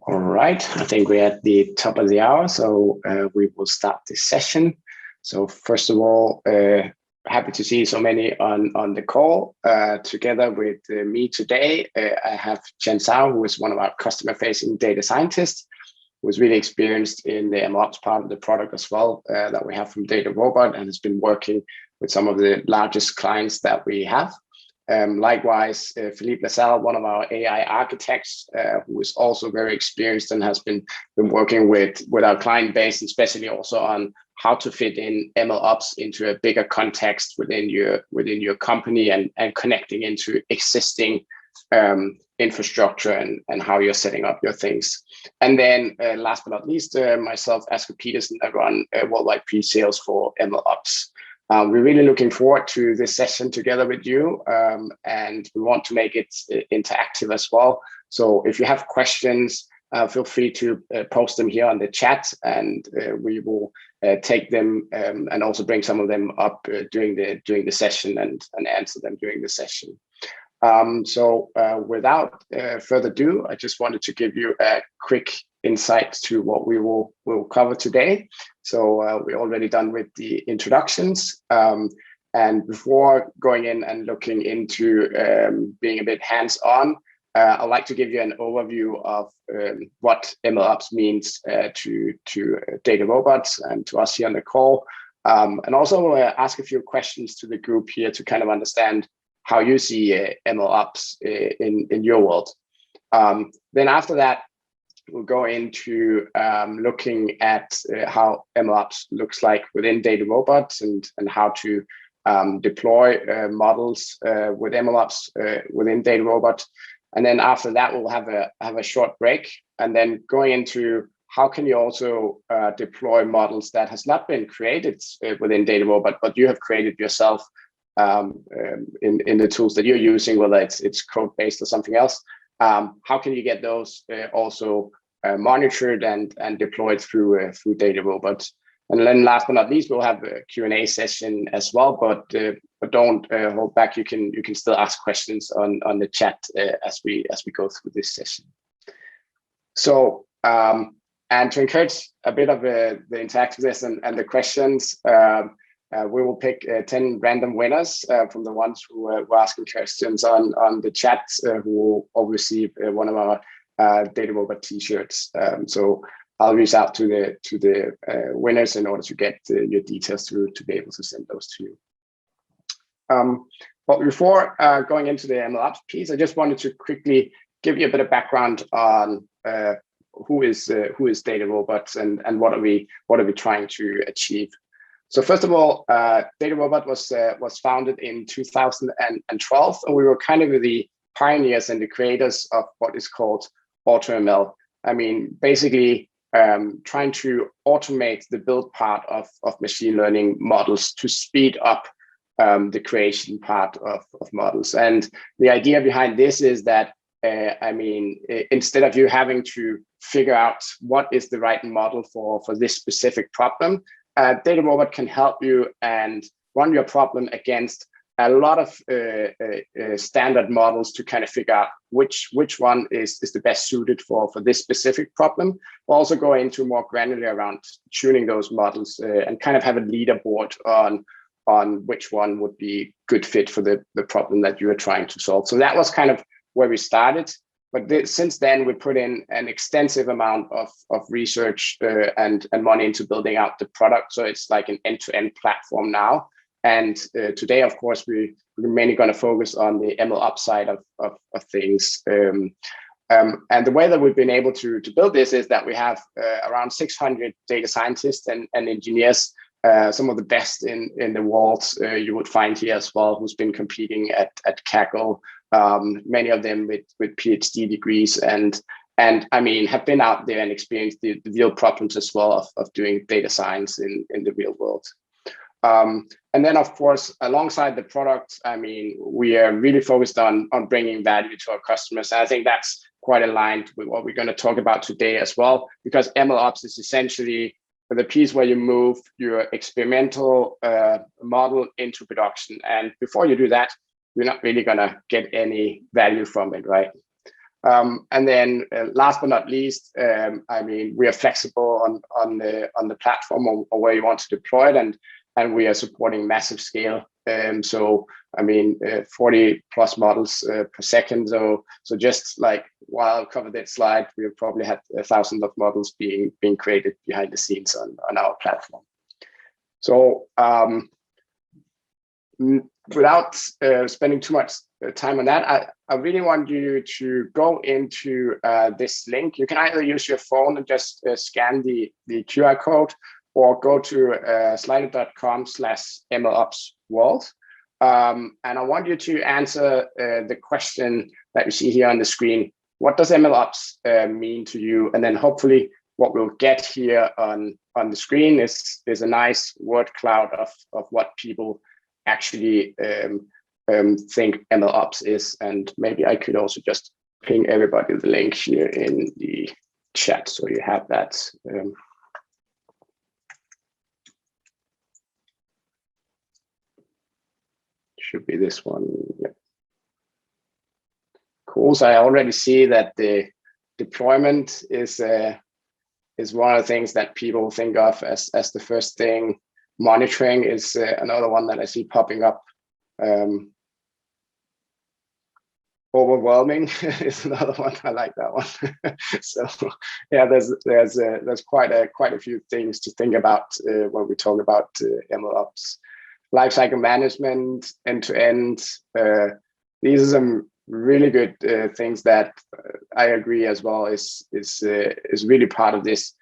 All right, I think we're at the top of the hour, so we will start this session. So first of all, happy to see so many on the call. Together with me today, I have Chen Zhao, who is one of our customer-facing data scientists, who is really experienced in the MLOps part of the product as well, that we have from Datarobot, and has been working with some of the largest clients that we have. Likewise, Philippe Lassalle, one of our AI architects, who is also very experienced and has been working with our client base, especially also on how to fit in MLOps into a bigger context within your company and connecting into existing infrastructure and how you're setting up your things. And then last but not least, myself, Asger Pedersen, I run worldwide pre-sales for MLOps. We're really looking forward to this session together with you, and we want to make it interactive as well. So if you have questions, feel free to post them here on the chat, and we will take them and also bring some of them up during the session and answer them during the session. So without further ado, I just wanted to give you a quick insight to what we'll cover today. So we're already done with the introductions. And before going in and looking into being a bit hands-on, I'd like to give you an overview of what MLOps means to Datarobot and to us here on the call. And also ask a few questions to the group here to kind of understand how you see MLOps in your world. Then after that, we'll go into looking at how MLOps looks like within Datarobot and how to deploy models with MLOps within Datarobot. And then after that, we'll have a short break, and then going into how can you also deploy models that has not been created within Datarobot, but you have created yourself in the tools that you're using, whether it's code-based or something else. How can you get those also monitored and deployed through Datarobot? And then last but not least, we'll have a Q&A session as well, but don't hold back. You can still ask questions on the chat as we go through this session. So and to encourage a bit of the interactiveness and the questions, we will pick 10 random winners from the ones who were asking questions on the chat, who will all receive one of our Datarobot t-shirts. So I'll reach out to the winners in order to get your details to be able to send those to you. But before going into the MLOps piece, I just wanted to quickly give you a bit of background on who is Datarobot and what are we trying to achieve. So first of all, Datarobot was founded in 2012, and we were kind of the pioneers and the creators of what is called AutoML. I mean, basically trying to automate the build part of machine learning models to speed up the creation part of models. And the idea behind this is that, I mean, instead of you having to figure out what is the right model for this specific problem, Datarobot can help you and run your problem against a lot of standard models to kind of figure out which one is the best suited for this specific problem. We'll also go into more granular around tuning those models and kind of have a leaderboard on which one would be good fit for the problem that you are trying to solve. So that was kind of where we started. But since then, we put in an extensive amount of research and money into building out the product. So it's like an end-to-end platform now. And today, of course, we're mainly going to focus on the MLOps side of things. And the way that we've been able to build this is that we have around 600 data scientists and engineers, some of the best in the world you would find here as well, who's been competing at Kaggle, many of them with PhD degrees and I mean, have been out there and experienced the real problems as well of doing data science in the real world. And then, of course, alongside the product, I mean, we are really focused on bringing value to our customers. And I think that's quite aligned with what we're going to talk about today as well, because MLOps is essentially the piece where you move your experimental model into production. And before you do that, you're not really going to get any value from it, right? And then last but not least, I mean, we are flexible on the platform or where you want to deploy it, and we are supporting massive scale. So I mean, 40 plus models per second. So just like while I covered that slide, we have probably had thousands of models being created behind the scenes on our platform. So without spending too much time on that, I really want you to go into this link. You can either use your phone and just scan the QR code, or go to slido.com/MLOps world. And I want you to answer the question that you see here on the screen. What does MLOps mean to you? And then hopefully what we'll get here on the screen is a nice word cloud of what people actually think MLOps is. And maybe I could also just ping everybody the link here in the chat so you have that. Should be this one. Yeah. Cool. So I already see that the deployment is one of the things that people think of as the first thing. Monitoring is another one that I see popping up. Overwhelming is another one. I like that one. So yeah, there's quite a few things to think about when we talk about MLOps. Lifecycle management, end-to-end. These are some really good things that I agree as well is really part of this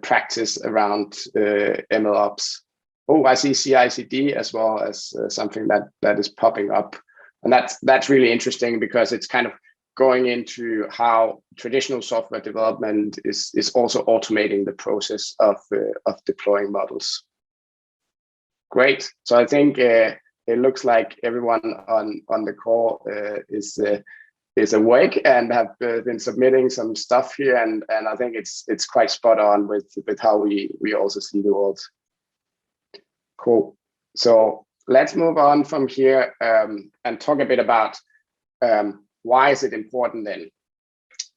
practice around MLOps. Oh, I see CI/CD as well as something that is popping up, and that's really interesting because it's kind of going into how traditional software development is also automating the process of deploying models. Great. So I think it looks like everyone on the call is awake and have been submitting some stuff here, and I think it's quite spot on with how we also see the world. Cool. So let's move on from here and talk a bit about why is it important then.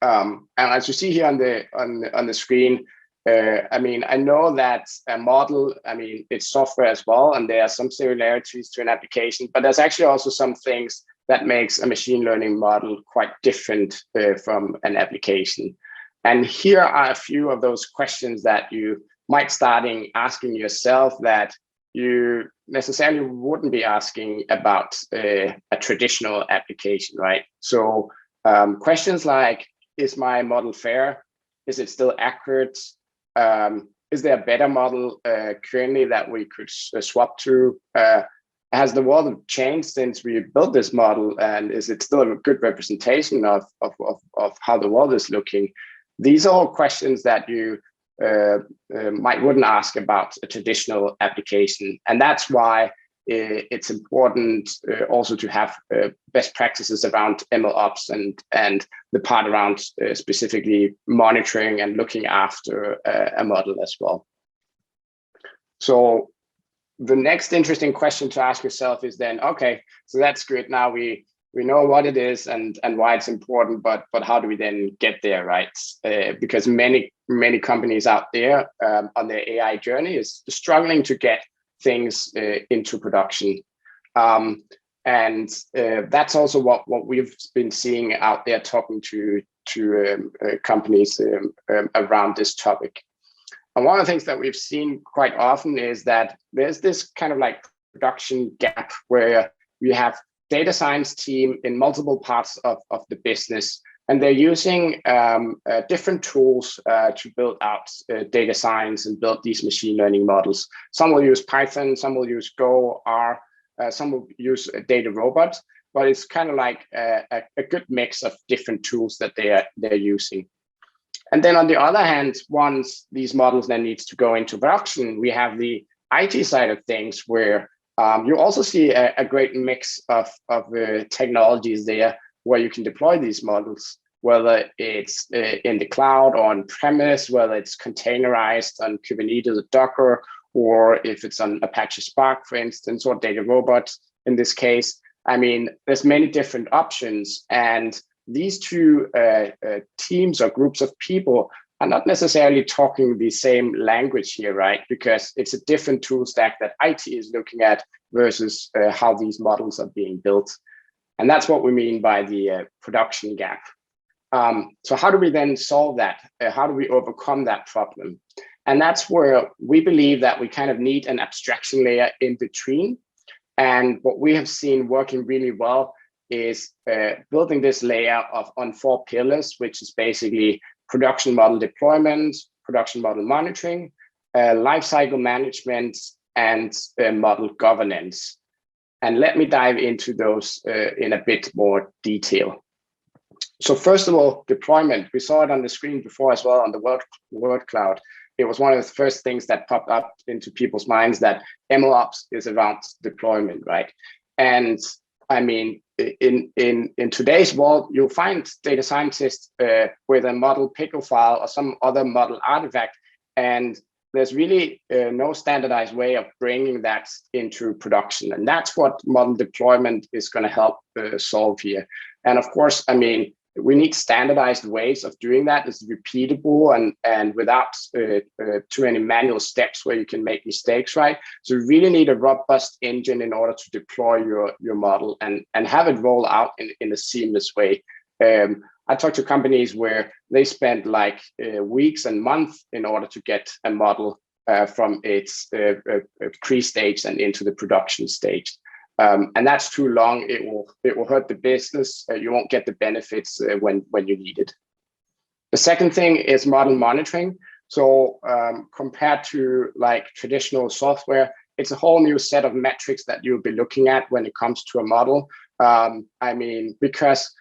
And as you see here on the screen. I mean, I know that a model, I mean, it's software as well, and there are some similarities to an application, but there's actually also some things that makes a machine learning model quite different from an application. And here are a few of those questions that you might start asking yourself that you necessarily wouldn't be asking about a traditional application, right? So questions like, is my model fair? Is it still accurate? Is there a better model currently that we could swap to? Has the world changed since we built this model, and is it still a good representation of how the world is looking? These are all questions that you wouldn't ask about a traditional application, and that's why it's important also to have best practices around MLOps and the part around specifically monitoring and looking after a model as well. So the next interesting question to ask yourself is then, okay, so that's good. Now we know what it is and why it's important, but how do we then get there, right? Because many companies out there on their AI journey is struggling to get things into production. And that's also what we've been seeing out there talking to companies around this topic. And one of the things that we've seen quite often is that there's this kind of like production gap where we have data science team in multiple parts of the business, and they're using different tools to build out data science and build these machine learning models. Some will use Python, some will use Go, R, some will use Datarobot, but it's kind of like a good mix of different tools that they're using. And then on the other hand, once these models then needs to go into production, we have the IT side of things where you also see a great mix of technologies there where you can deploy these models, whether it's in the cloud or on premise, whether it's containerized on Kubernetes or Docker, or if it's on Apache Spark, for instance, or Datarobot in this case. I mean, there's many different options, and these two teams or groups of people are not necessarily talking the same language here, right? Because it's a different tool stack that IT is looking at versus how these models are being built. And that's what we mean by the production gap. So how do we then solve that? How do we overcome that problem? And that's where we believe that we kind of need an abstraction layer in between. And what we have seen working really well is building this layer on 4 pillars, which is basically production model deployment, production model monitoring, lifecycle management, and model governance. And let me dive into those in a bit more detail. So first of all, deployment. We saw it on the screen before as well on the word cloud. It was one of the first things that popped up into people's minds that MLOps is around deployment, right? And I mean, in today's world, you'll find data scientists with a model pickle file or some other model artifact, and there's really no standardized way of bringing that into production. And that's what model deployment is going to help solve here. And of course, I mean, we need standardized ways of doing that. It's repeatable and without too many manual steps where you can make mistakes, right? So you really need a robust engine in order to deploy your model and have it roll out in a seamless way. I talked to companies where they spent like weeks and months in order to get a model from its pre-stage and into the production stage. And that's too long. It will hurt the business. You won't get the benefits when you need it. The second thing is model monitoring. So compared to like traditional software, it's a whole new set of metrics that you'll be looking at when it comes to a model. I mean, because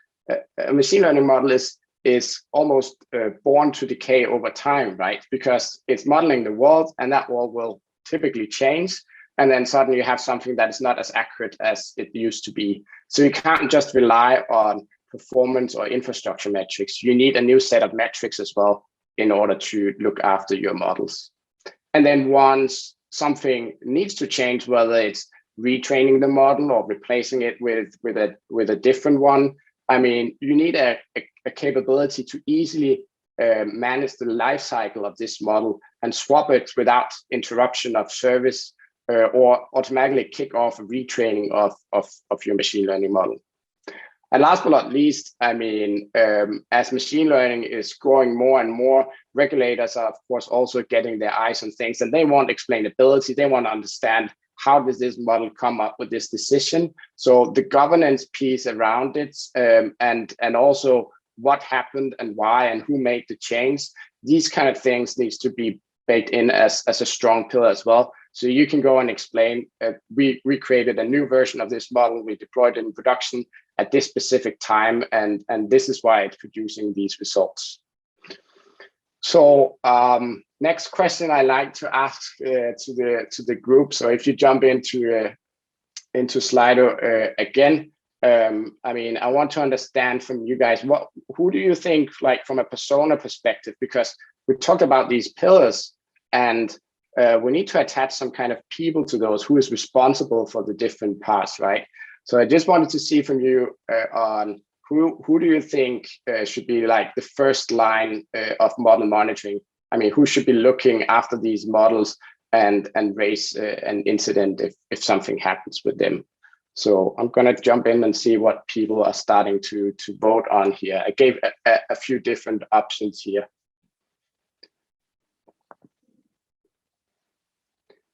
a machine learning model is almost born to decay over time, right? Because it's modeling the world, and that world will typically change. And then suddenly you have something that is not as accurate as it used to be. So you can't just rely on performance or infrastructure metrics. You need a new set of metrics as well in order to look after your models. And then once something needs to change, whether it's retraining the model or replacing it with a different one, I mean, you need a capability to easily manage the life cycle of this model and swap it without interruption of service or automatically kick off a retraining of your machine learning model. And last but not least, I mean, as machine learning is growing more and more, regulators are, of course, also getting their eyes on things, and they want explainability. They want to understand, how does this model come up with this decision? So the governance piece around it, and also what happened and why and who made the change, these kind of things needs to be baked in as a strong pillar as well. So you can go and explain, we created a new version of this model, we deployed it in production at this specific time, and this is why it's producing these results. So next question I like to ask to the group. So if you jump into Slido again, I mean, I want to understand from you guys, who do you think, like from a persona perspective, because we talked about these pillars, and we need to attach some kind of people to those, who is responsible for the different parts, right? So I just wanted to see from you on who do you think should be like the first line of model monitoring? I mean, who should be looking after these models and raise an incident if something happens with them? So I'm going to jump in and see what people are starting to vote on here. I gave a few different options here.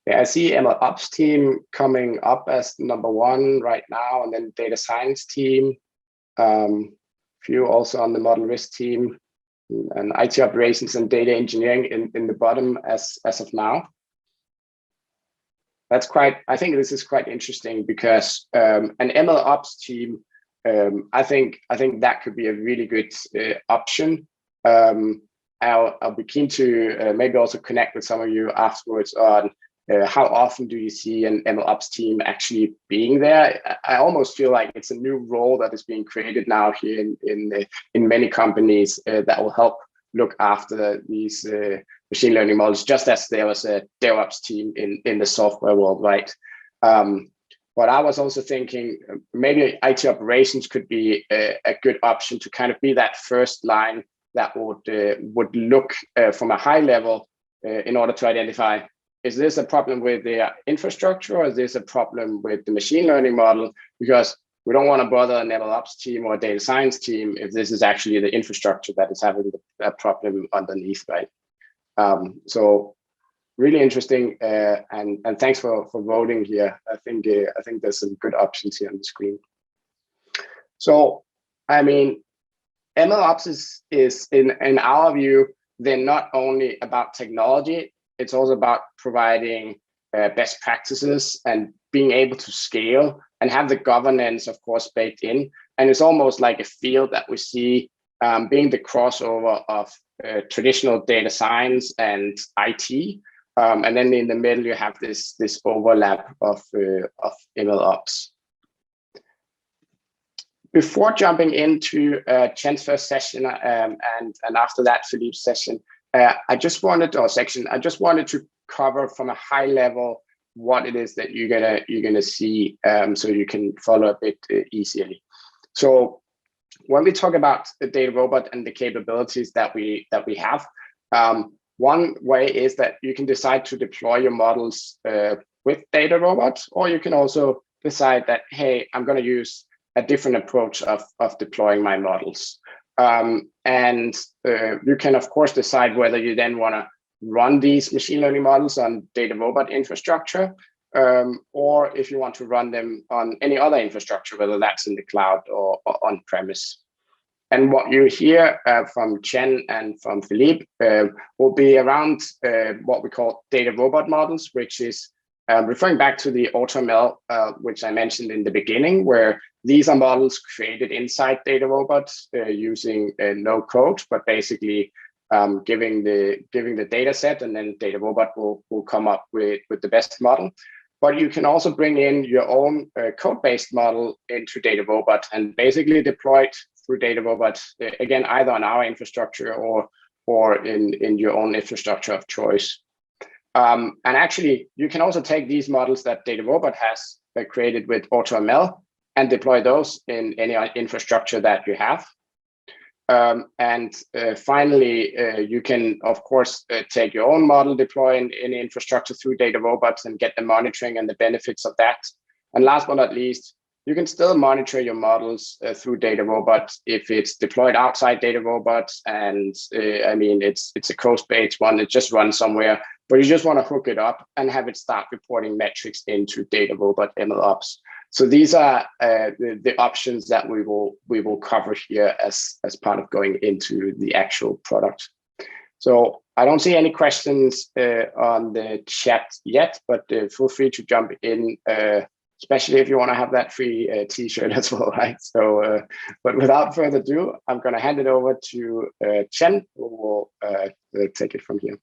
Yeah, I see MLOps team coming up as #1 right now, and then data science team. Few also on the model risk team, and IT operations and data engineering in the bottom as of now. That's quite, I think this is quite interesting, because an MLOps team, I think that could be a really good option. I'll be keen to maybe also connect with some of you afterwards on how often do you see an MLOps team actually being there? I almost feel like it's a new role that is being created now here in many companies that will help look after these machine learning models, just as there was a DevOps team in the software world, right? But I was also thinking maybe IT operations could be a good option to kind of be that first line that would look from a high level in order to identify, is this a problem with the infrastructure, or is this a problem with the machine learning model? Because we don't want to bother an MLOps team or a data science team if this is actually the infrastructure that is having a problem underneath, right? So really interesting, and thanks for voting here. I think there's some good options here on the screen. So I mean, MLOps is in our view, they're not only about technology, it's also about providing best practices and being able to scale and have the governance, of course, baked in. And it's almost like a field that we see being the crossover of traditional data science and IT. And then in the middle, you have this overlap of MLOps. Before jumping into Chen's first session and after that Philippe's session, I just wanted to cover from a high level what it is that you're gonna see, so you can follow a bit easily. So when we talk about the Datarobot and the capabilities that we have, one way is that you can decide to deploy your models with Datarobot, or you can also decide that, hey, I'm going to use a different approach of deploying my models. And you can, of course, decide whether you then want to run these machine learning models on Datarobot infrastructure, or if you want to run them on any other infrastructure, whether that's in the cloud or on-premise. And what you hear from Chen and from Philippe will be around what we call Datarobot models, which is referring back to the AutoML, which I mentioned in the beginning, where these are models created inside Datarobot using no code, but basically giving the data set, and then Datarobot will come up with the best model. But you can also bring in your own code-based model into Datarobot and basically deploy it through Datarobot, again, either on our infrastructure or in your own infrastructure of choice. And actually, you can also take these models that Datarobot has created with AutoML and deploy those in any infrastructure that you have. And finally, you can, of course, take your own model, deploy in any infrastructure through Datarobot and get the monitoring and the benefits of that. And last but not least, you can still monitor your models through Datarobot if it's deployed outside Datarobot. And I mean, it's a code-based one, it just runs somewhere, but you just want to hook it up and have it start reporting metrics into Datarobot MLOps. So these are the options that we will cover here as part of going into the actual product. So I don't see any questions on the chat yet, but feel free to jump in, especially if you want to have that free t-shirt as well, right? So, but without further ado, I'm going to hand it over to Chen, who will take it from here.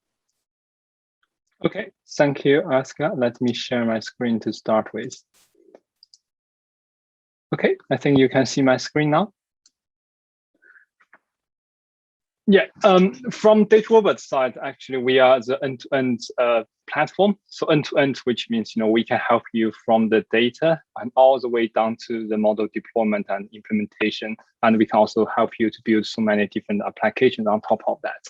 Okay, thank you, Asger. Let me share my screen to start with. Okay, I think you can see my screen now. Yeah, from Datarobot side, actually, we are the end-to-end platform. So end-to-end, which means we can help you from the data and all the way down to the model deployment and implementation, and we can also help you to build so many different applications on top of that.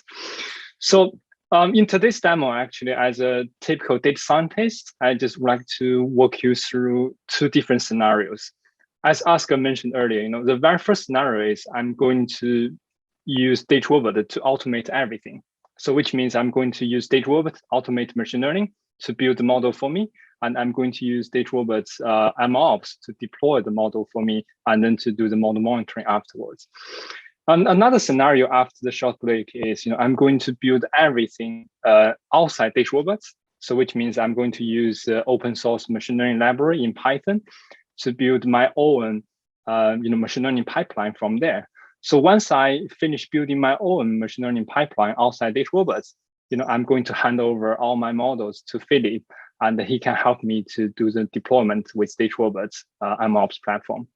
So in today's demo, actually, as a typical data scientist, I just would like to walk you through two different scenarios. As Asger mentioned earlier, the very first scenario is I'm going to use Datarobot to automate everything. So which means I'm going to use Datarobot to automate machine learning to build the model for me. And I'm going to use Datarobot's MLOps to deploy the model for me and then to do the model monitoring afterwards. And another scenario after the short break is, I'm going to build everything outside Datarobot. So which means I'm going to use open source machine learning library in Python to build my own machine learning pipeline from there. So once I finish building my own machine learning pipeline outside Datarobot, I'm going to hand over all my models to Philippe, and he can help me to do the deployment with Datarobot's MLOps platform.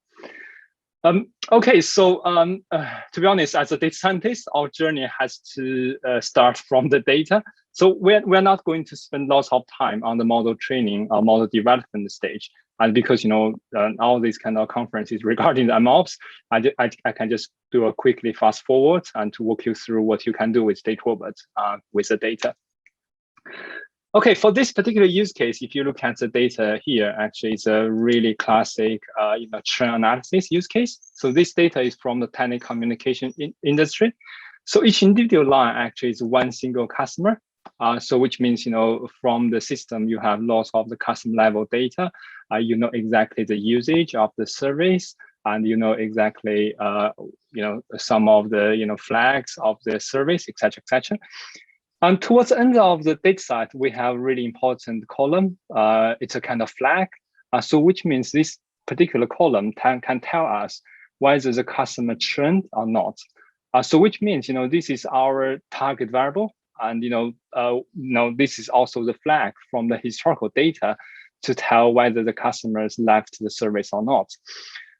Okay, so to be honest, as a data scientist, our journey has to start from the data. So we're not going to spend lots of time on the model training or model development stage. And because all these kind of conferences regarding the MLOps, I can just do a quickly fast forward and to walk you through what you can do with Datarobot with the data. Okay, for this particular use case, if you look at the data here, actually it's a really classic trend analysis use case. So this data is from the telecommunication industry. So each individual line actually is one single customer. So which means, from the system, you have lots of the customer level data. You know exactly the usage of the service, and you know exactly, some of the, flags of the service, etc., etc. And towards the end of the data set, we have a really important column. It's a kind of flag. So which means this particular column can tell us whether the customer churned or not. So which means, this is our target variable. And, this is also the flag from the historical data to tell whether the customers left the service or not.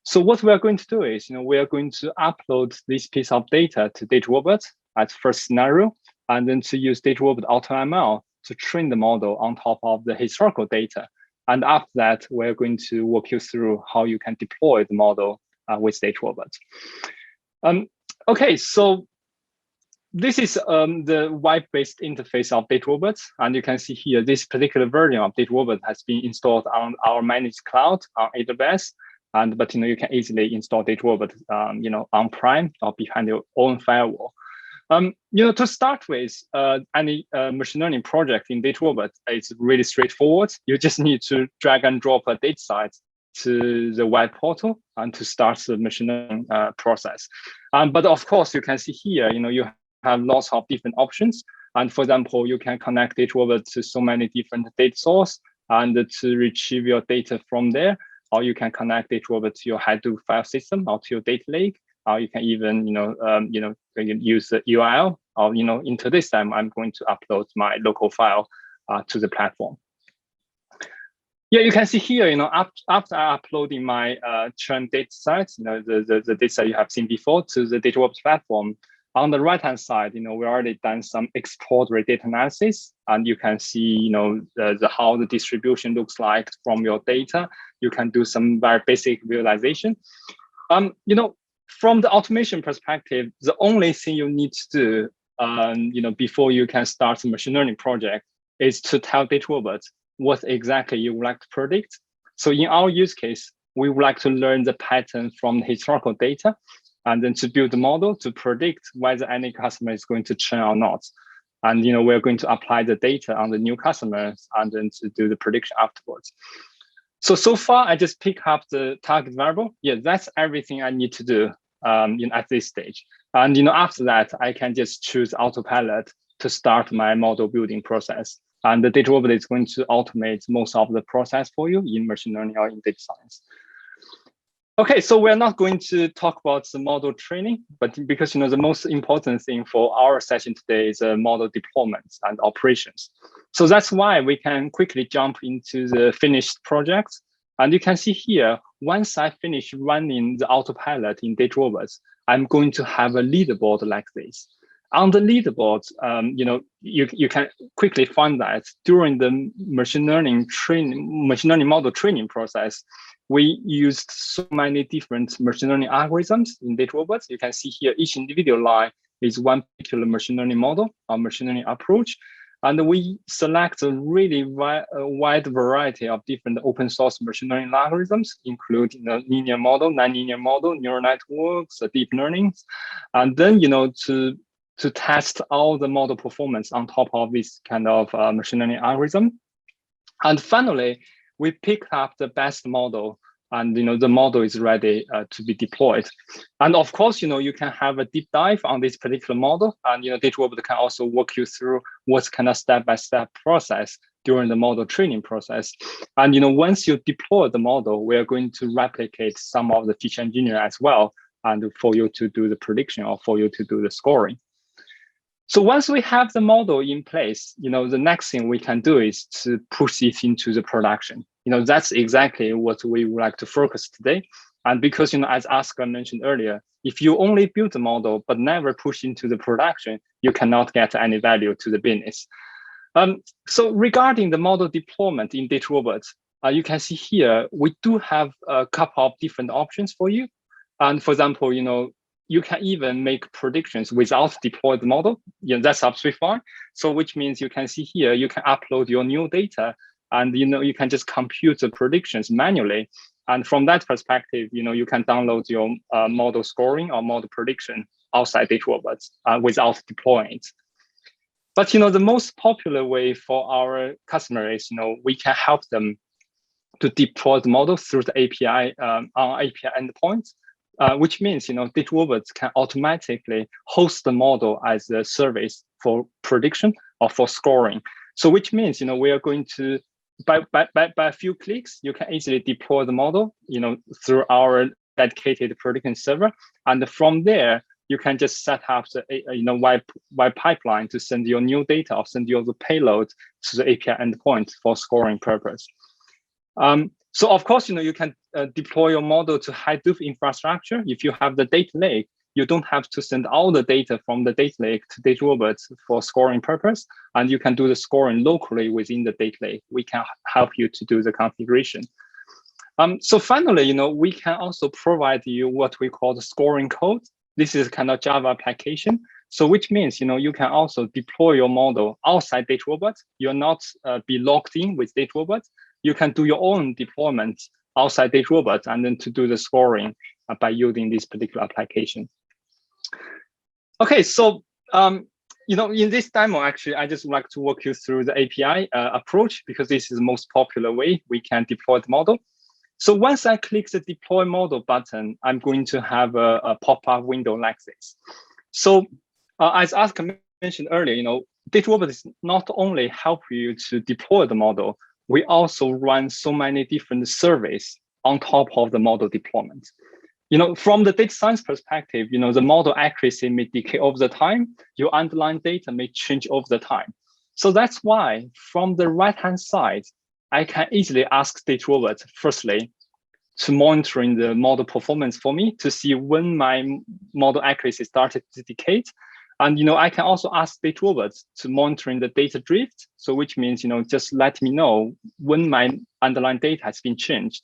So what we are going to do is, we are going to upload this piece of data to Datarobot as first scenario, and then to use Datarobot AutoML to train the model on top of the historical data. And after that, we're going to walk you through how you can deploy the model with Datarobot. Okay, so this is the web-based interface of Datarobot. And you can see here, this particular version of Datarobot has been installed on our managed cloud on AWS. But you can easily install Datarobot, on-prem or behind your own firewall. To start with, any machine learning project in Datarobot is really straightforward. You just need to drag and drop a data set to the web portal and to start the machine learning process. But of course, you can see here, you have lots of different options. And for example, you can connect Datarobot to so many different data sources and to retrieve your data from there. Or you can connect Datarobot to your Hadoop file system or to your data lake. Or you can even, use the URL. Or into this time, I'm going to upload my local file to the platform. Yeah, you can see here, after uploading my churn data set, the data you have seen before to the Datarobot platform. On the right-hand side, we already done some exploratory data analysis, and you can see, how the distribution looks like from your data. You can do some very basic visualization. From the automation perspective, the only thing you need to do, before you can start a machine learning project is to tell Datarobot what exactly you would like to predict. So in our use case, we would like to learn the pattern from the historical data, and then to build the model to predict whether any customer is going to churn or not. And we're going to apply the data on the new customers and then to do the prediction afterwards. So far, I just pick up the target variable. Yeah, that's everything I need to do at this stage. And after that, I can just choose autopilot to start my model building process. And the Datarobot is going to automate most of the process for you in machine learning or in data science. Okay, so we're not going to talk about the model training, but because the most important thing for our session today is model deployment and operations. So that's why we can quickly jump into the finished project. And you can see here, once I finish running the autopilot in Datarobot, I'm going to have a leaderboard like this. On the leaderboard, you can quickly find that during the machine learning model training process, we used so many different machine learning algorithms in Datarobot. You can see here, each individual line is one particular machine learning model or machine learning approach. And we select a really wide variety of different open source machine learning algorithms, including the linear model, nonlinear model, neural networks, deep learning. And then, to test all the model performance on top of this kind of machine learning algorithm. And finally, we picked up the best model, and the model is ready to be deployed. And of course, you can have a deep dive on this particular model, and Datarobot can also walk you through what's kind of step-by-step process during the model training process. And once you deploy the model, we are going to replicate some of the feature engineering as well, and for you to do the prediction or for you to do the scoring. So once we have the model in place, the next thing we can do is to push it into the production. That's exactly what we would like to focus today. And because, as Asger mentioned earlier, if you only build a model but never push into the production, you cannot get any value to the business. So regarding the model deployment in Datarobot, you can see here, we do have a couple of different options for you. And for example, you can even make predictions without deploy the model. That's absolutely fine. So which means you can see here, you can upload your new data and you can just compute the predictions manually. And from that perspective, you can download your model scoring or model prediction outside Datarobot without deploying it. But the most popular way for our customers is we can help them to deploy the model through the API on API endpoint, which means Datarobot can automatically host the model as a service for prediction or for scoring. So which means we are going to by a few clicks, you can easily deploy the model through our dedicated prediction server, and from there you can just set up the web pipeline to send your new data or send your payload to the API endpoint for scoring purpose. So of course, you can deploy your model to Hadoop infrastructure. If you have the data lake, you don't have to send all the data from the data lake to Datarobot for scoring purpose, and you can do the scoring locally within the data lake. We can help you to do the configuration. So finally, we can also provide you what we call the scoring code. This is kind of Java application. So which means, you can also deploy your model outside Datarobot. You're not be logged in with Datarobot. You can do your own deployment outside Datarobot and then to do the scoring by using this particular application. Okay, so in this demo, actually, I just would like to walk you through the API approach because this is the most popular way we can deploy the model. So once I click the deploy model button, I'm going to have a pop-up window like this. So as Asger mentioned earlier, Datarobot is not only help you to deploy the model, we also run so many different surveys on top of the model deployment. From the data science perspective, the model accuracy may decay over the time. Your underlying data may change over the time. So that's why from the right-hand side, I can easily ask Datarobot, firstly, to monitoring the model performance for me to see when my model accuracy started to decay. And I can also ask Datarobot to monitoring the data drift. So which means just let me know when my underlying data has been changed.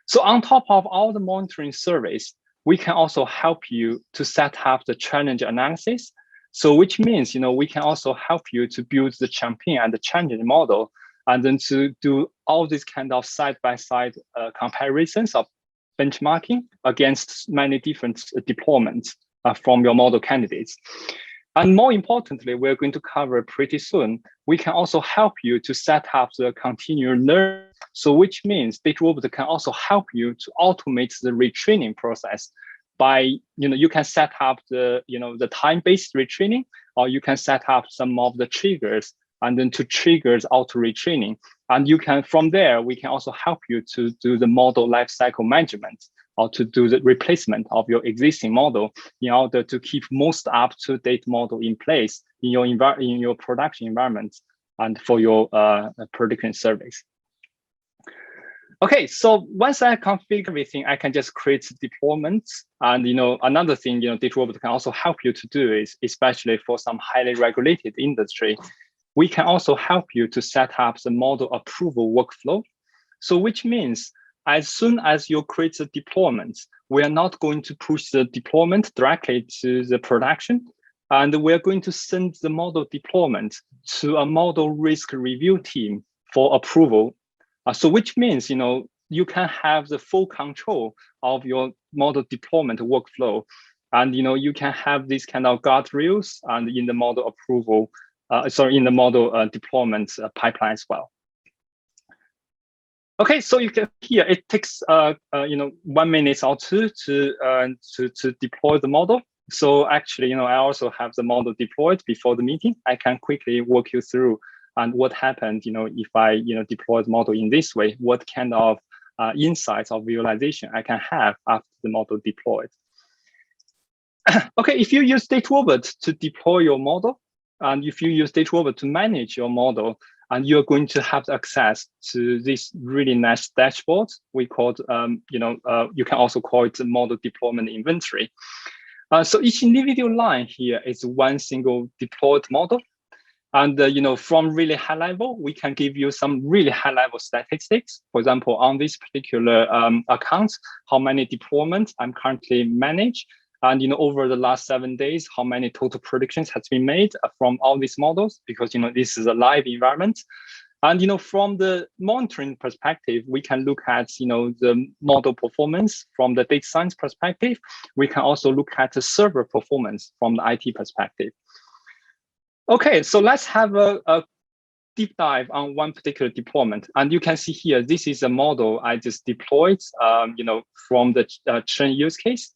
So on top of all the monitoring surveys, we can also help you to set up the challenge analysis. So which means we can also help you to build the champion and the challenge model, and then to do all these kind of side-by-side comparisons of benchmarking against many different deployments from your model candidates. And more importantly, we're going to cover pretty soon, we can also help you to set up the continuous learning. So which means Datarobot can also help you to automate the retraining process by, you can set up the, the time-based retraining, or you can set up some of the triggers and then to triggers auto retraining. And you can, from there, we can also help you to do the model lifecycle management or to do the replacement of your existing model in order to keep most up-to-date model in place in your production environment and for your prediction service. Okay, so once I configure everything, I can just create deployments. And another thing Datarobot can also help you to do is, especially for some highly regulated industry, we can also help you to set up the model approval workflow. So which means as soon as you create the deployment, we are not going to push the deployment directly to the production. And we're going to send the model deployment to a model risk review team for approval. So which means, you can have the full control of your model deployment workflow. And, you can have these kind of guardrails and in the model approval, in the model deployment pipeline as well. Okay, so you can here, it takes 1 minute or two to deploy the model. So actually, I also have the model deployed before the meeting. I can quickly walk you through and what happened, if I, deploy the model in this way, what kind of insights or visualization I can have after the model deployed. Okay, if you use Datarobot to deploy your model, and if you use Datarobot to manage your model, and you're going to have access to this really nice dashboard. We called, you can also call it model deployment inventory. So each individual line here is one single deployed model. And from really high level, we can give you some really high level statistics. For example, on this particular account, how many deployments I'm currently managed. And over the last 7 days, how many total predictions has been made from all these models, because this is a live environment. And from the monitoring perspective, we can look at the model performance from the data science perspective. We can also look at the server performance from the IT perspective. Okay, so let's have a deep dive on one particular deployment. And you can see here, this is a model I just deployed, from the train use case.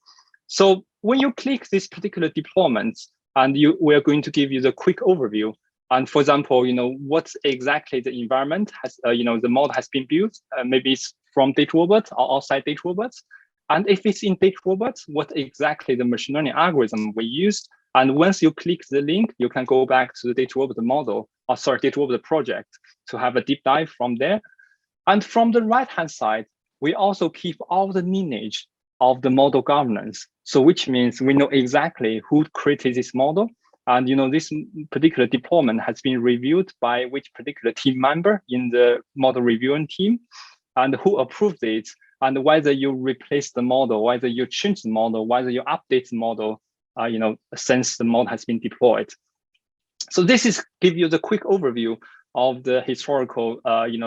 So when you click this particular deployment, and we're going to give you the quick overview. And for example, what exactly the environment has, the model has been built. Maybe it's from Datarobot or outside Datarobot. And if it's in Datarobot, what exactly the machine learning algorithm we used. And once you click the link, you can go back to the Datarobot model, Datarobot project, to have a deep dive from there. And from the right-hand side, we also keep all the lineage of the model governance. So which means we know exactly who created this model. And this particular deployment has been reviewed by which particular team member in the model reviewing team, and who approved it, and whether you replace the model, whether you change the model, whether you update the model, since the model has been deployed. So this is give you the quick overview of the historical,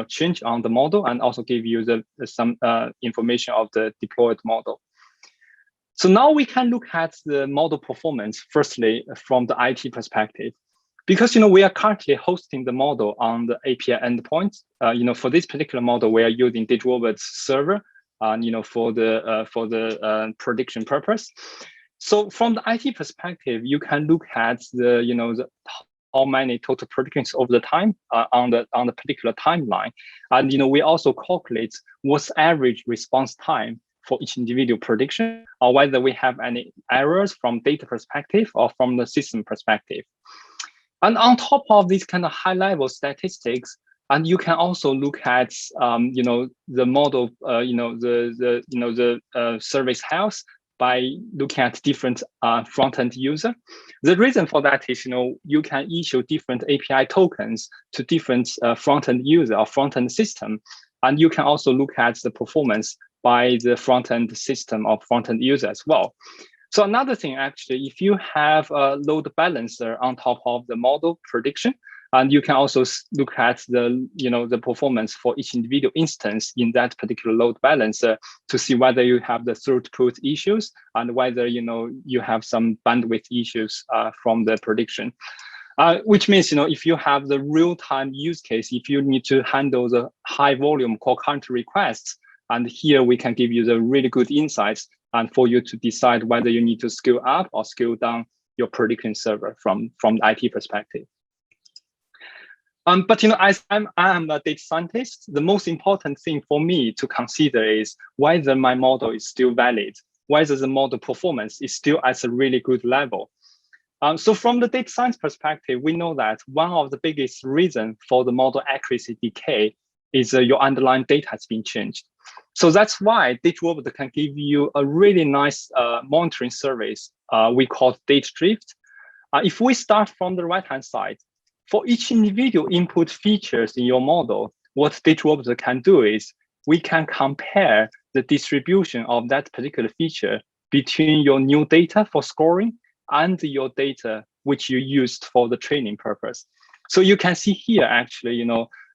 change on the model, and also give you some information of the deployed model. So now we can look at the model performance, firstly, from the IT perspective. Because we are currently hosting the model on the API endpoint. For this particular model, we are using Datarobot's server, for the prediction purpose. So from the IT perspective, you can look at how many total predictions over the time on the particular timeline, and we also calculate what's average response time for each individual prediction, or whether we have any errors from data perspective or from the system perspective. And on top of these kind of high-level statistics, and you can also look at the model, the service health by looking at different front-end user. The reason for that is you can issue different API tokens to different front-end user or front-end system, and you can also look at the performance by the front-end system or front-end user as well. So another thing, actually, if you have a load balancer on top of the model prediction, and you can also look at the performance for each individual instance in that particular load balancer to see whether you have the throughput issues and whether you have some bandwidth issues from the prediction. Which means if you have the real-time use case, if you need to handle the high volume concurrent requests, and here we can give you the really good insights and for you to decide whether you need to scale up or scale down your prediction server from the IT perspective. But as I am a data scientist, the most important thing for me to consider is whether my model is still valid, whether the model performance is still at a really good level. So from the data science perspective, we know that one of the biggest reasons for the model accuracy decay is your underlying data has been changed. So that's why Datarobot can give you a really nice monitoring service we call data drift. If we start from the right-hand side, for each individual input features in your model, what Datarobot can do is we can compare the distribution of that particular feature between your new data for scoring and your data which you used for the training purpose. So you can see here, actually,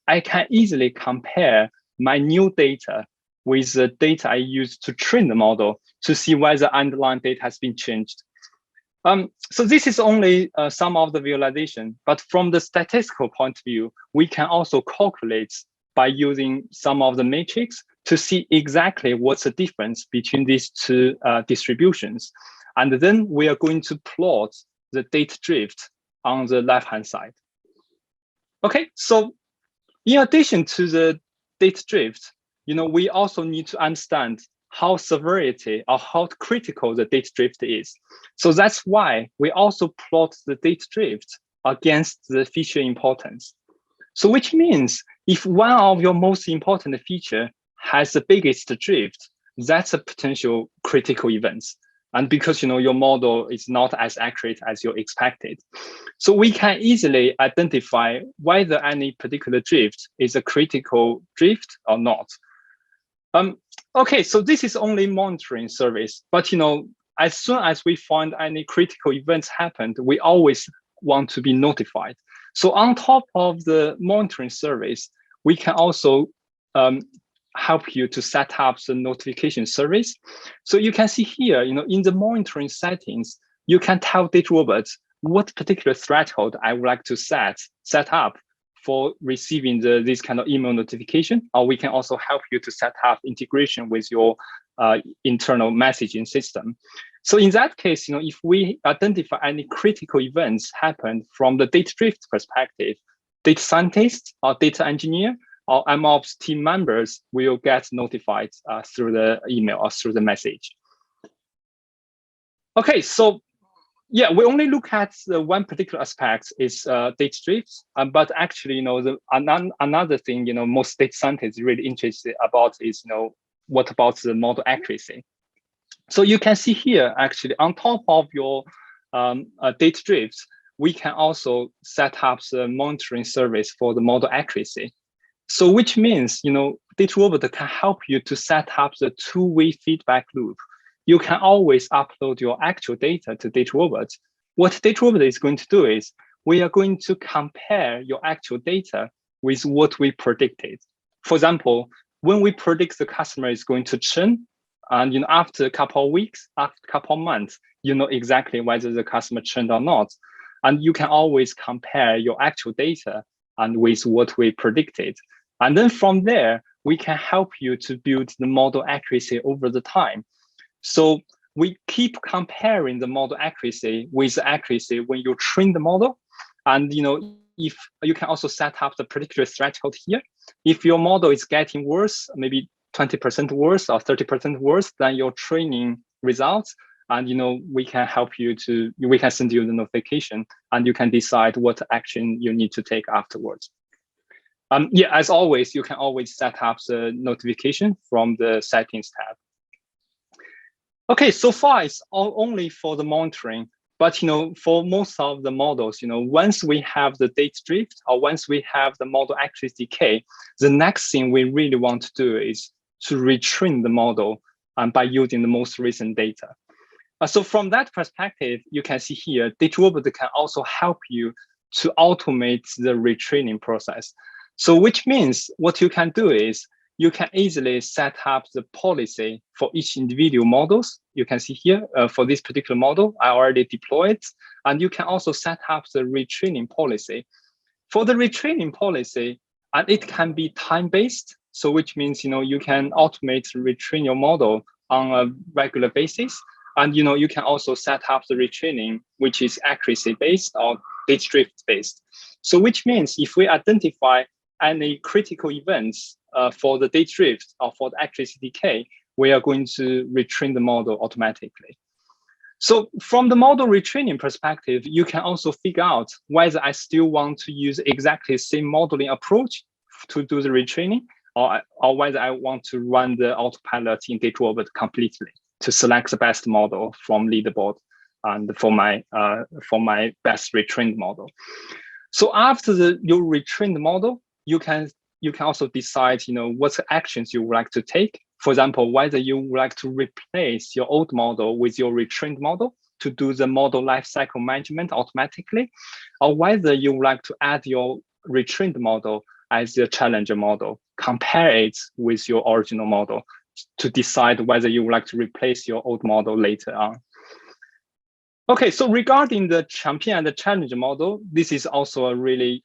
I can easily compare my new data with the data I used to train the model to see whether underlying data has been changed. So this is only some of the visualization, but from the statistical point of view, we can also calculate by using some of the matrix to see exactly what's the difference between these two distributions. And then we are going to plot the data drift on the left-hand side. Okay, so in addition to the data drift, we also need to understand how severity or how critical the data drift is. So that's why we also plot the data drift against the feature importance. So which means if one of your most important feature has the biggest drift, that's a potential critical event. And because your model is not as accurate as you expected. So we can easily identify whether any particular drift is a critical drift or not. Okay, so this is only monitoring service, but as soon as we find any critical events happened, we always want to be notified. So on top of the monitoring service, we can also help you to set up the notification service. So you can see here, in the monitoring settings, you can tell Datarobot what particular threshold I would like to set up for receiving this kind of email notification, or we can also help you to set up integration with your internal messaging system. So in that case, if we identify any critical events happened from the data drift perspective, data scientist or data engineer or MLOps team members will get notified through the email or through the message. Okay, so yeah, we only look at the one particular aspect is data drift, but actually, another thing, most data scientists really interested about is, what about the model accuracy? So you can see here, actually, on top of your data drifts, we can also set up the monitoring service for the model accuracy. So which means, Datarobot can help you to set up the two-way feedback loop. You can always upload your actual data to Datarobot. What Datarobot is going to do is we are going to compare your actual data with what we predicted. For example, when we predict the customer is going to churn, and after a couple of weeks, after a couple of months, you know exactly whether the customer churned or not. And you can always compare your actual data and with what we predicted. And then from there, we can help you to build the model accuracy over the time. So we keep comparing the model accuracy with the accuracy when you train the model. And if you can also set up the particular threshold here, if your model is getting worse, maybe 20% worse or 30% worse than your training results, and we can help you we can send you the notification and you can decide what action you need to take afterwards. Yeah, as always, you can always set up the notification from the settings tab. Okay, so far it's only for the monitoring, but for most of the models, once we have the data drift or once we have the model accuracy decay, the next thing we really want to do is to retrain the model by using the most recent data. So from that perspective, you can see here, Datarobot can also help you to automate the retraining process. So which means what you can do is you can easily set up the policy for each individual models. You can see here for this particular model, I already deployed, and you can also set up the retraining policy. For the retraining policy, and it can be time-based. So which means, you can automate retrain your model on a regular basis. And, you can also set up the retraining, which is accuracy-based or data drift-based. So which means if we identify any critical events for the data drift or for the accuracy decay, we are going to retrain the model automatically. So from the model retraining perspective, you can also figure out whether I still want to use exactly the same modeling approach to do the retraining, or whether I want to run the autopilot in Datarobot completely to select the best model from leaderboard and for my best retrained model. So after you retrain the model, you can also decide, what actions you would like to take. For example, whether you would like to replace your old model with your retrained model to do the model lifecycle management automatically, or whether you would like to add your retrained model as a challenger model, compare it with your original model to decide whether you would like to replace your old model later on. Okay, so regarding the champion and the challenger model, this is also a really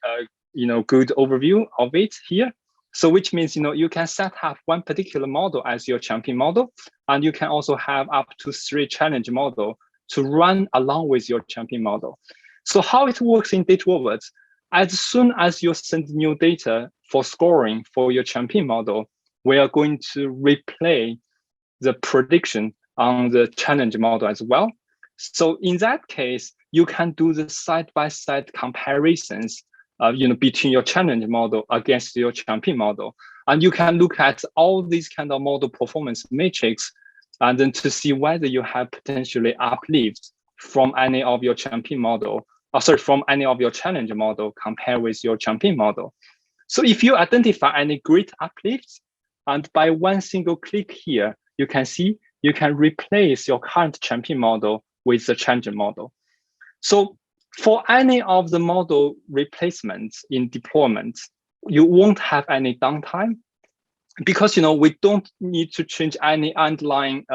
good overview of it here. So which means, you can set up one particular model as your champion model, and you can also have up to 3 challenge models to run along with your champion model. So how it works in Datarobot, as soon as you send new data for scoring for your champion model, we are going to replay the prediction on the challenge model as well. So in that case, you can do the side-by-side comparisons between your challenge model against your champion model. And you can look at all these kind of model performance metrics, and then to see whether you have potentially uplift from any of your champion model, from any of your challenge model compared with your champion model. So if you identify any great uplifts, and by one single click here, you can see you can replace your current champion model with the challenger model. So for any of the model replacements in deployment, you won't have any downtime, because we don't need to change any underlying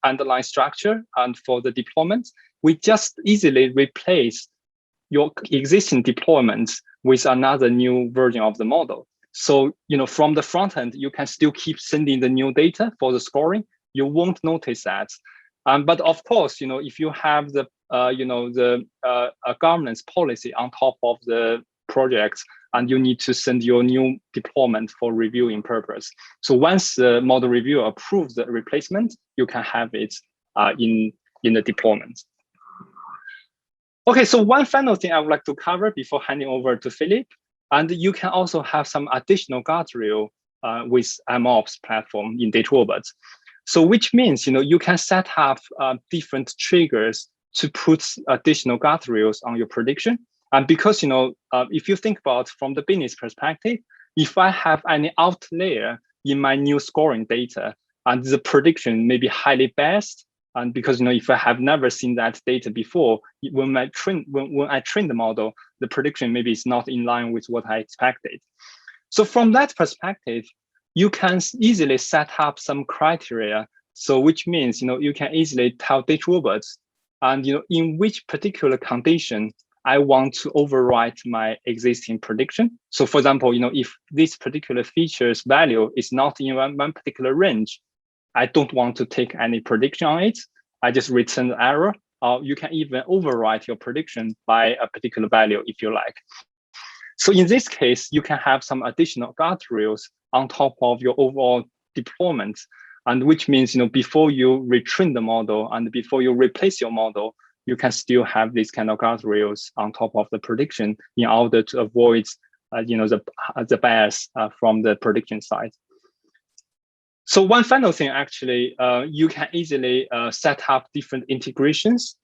underlying structure and for the deployment. We just easily replace your existing deployments with another new version of the model. So from the front end, you can still keep sending the new data for the scoring. You won't notice that. But of course, if you have the governance policy on top of the project, and you need to send your new deployment for reviewing purpose. So once the model reviewer approves the replacement, you can have it in the deployment. Okay, so one final thing I would like to cover before handing over to Philip, and you can also have some additional guardrail with MLOps platform in Datarobot. So which means you can set up different triggers to put additional guardrails on your prediction. And because if you think about from the business perspective, if I have any outlier in my new scoring data and the prediction may be highly biased, and because if I have never seen that data before, when I train the model, the prediction maybe is not in line with what I expected. So from that perspective, you can easily set up some criteria. So which means you can easily tell Datarobot, and in which particular condition I want to overwrite my existing prediction. So for example, if this particular feature's value is not in one particular range, I don't want to take any prediction on it. I just return the error. Or you can even overwrite your prediction by a particular value if you like. So in this case, you can have some additional guardrails on top of your overall deployment, and which means before you retrain the model and before you replace your model, you can still have these kind of guardrails on top of the prediction in order to avoid the bias from the prediction side. So one final thing, actually, you can easily set up different integrations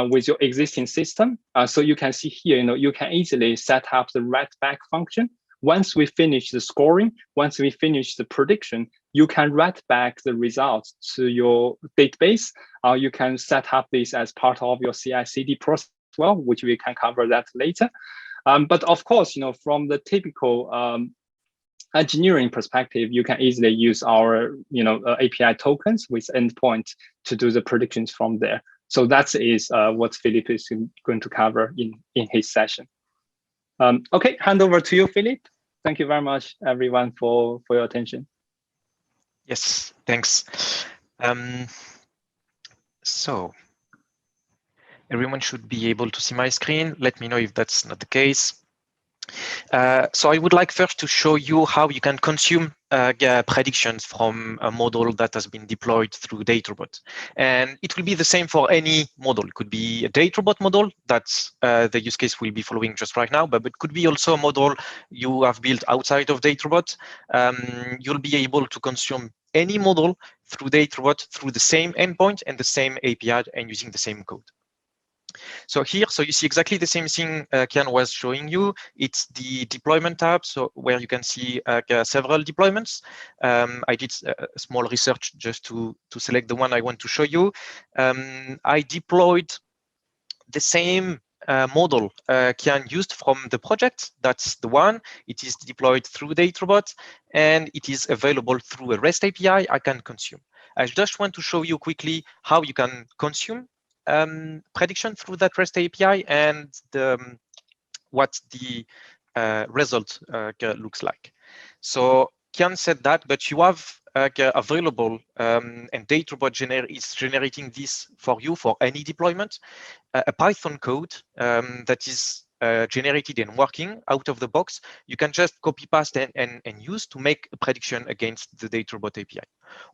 with your existing system. So you can see here, you can easily set up the write back function. Once we finish the scoring, once we finish the prediction, you can write back the results to your database. You can set up this as part of your CI/CD process as well, which we can cover that later. But of course, from the typical engineering perspective, you can easily use our API tokens with endpoint to do the predictions from there. So that is what Philip is going to cover in his session. Okay, hand over to you, Philip. Thank you very much, everyone, for your attention. Yes, thanks. So everyone should be able to see my screen. Let me know if that's not the case. So I would like first to show you how you can consume predictions from a model that has been deployed through Datarobot. And it will be the same for any model. It could be a Datarobot model, that's the use case we'll be following just right now, but it could be also a model you have built outside of Datarobot. You'll be able to consume any model through Datarobot through the same endpoint and the same API and using the same code. So here, so you see exactly the same thing Kian was showing you. It's the deployment tab, so where you can see several deployments. I did a small research just to select the one I want to show you. I deployed the same model Kian used from the project. That's the one. It is deployed through Datarobot, and it is available through a REST API I can consume. I just want to show you quickly how you can consume prediction through that REST API and what the result looks like. So Kian said that, but you have available and Datarobot is generating this for you for any deployment, a Python code that is generated and working out of the box, you can just copy paste and use to make a prediction against the Datarobot API.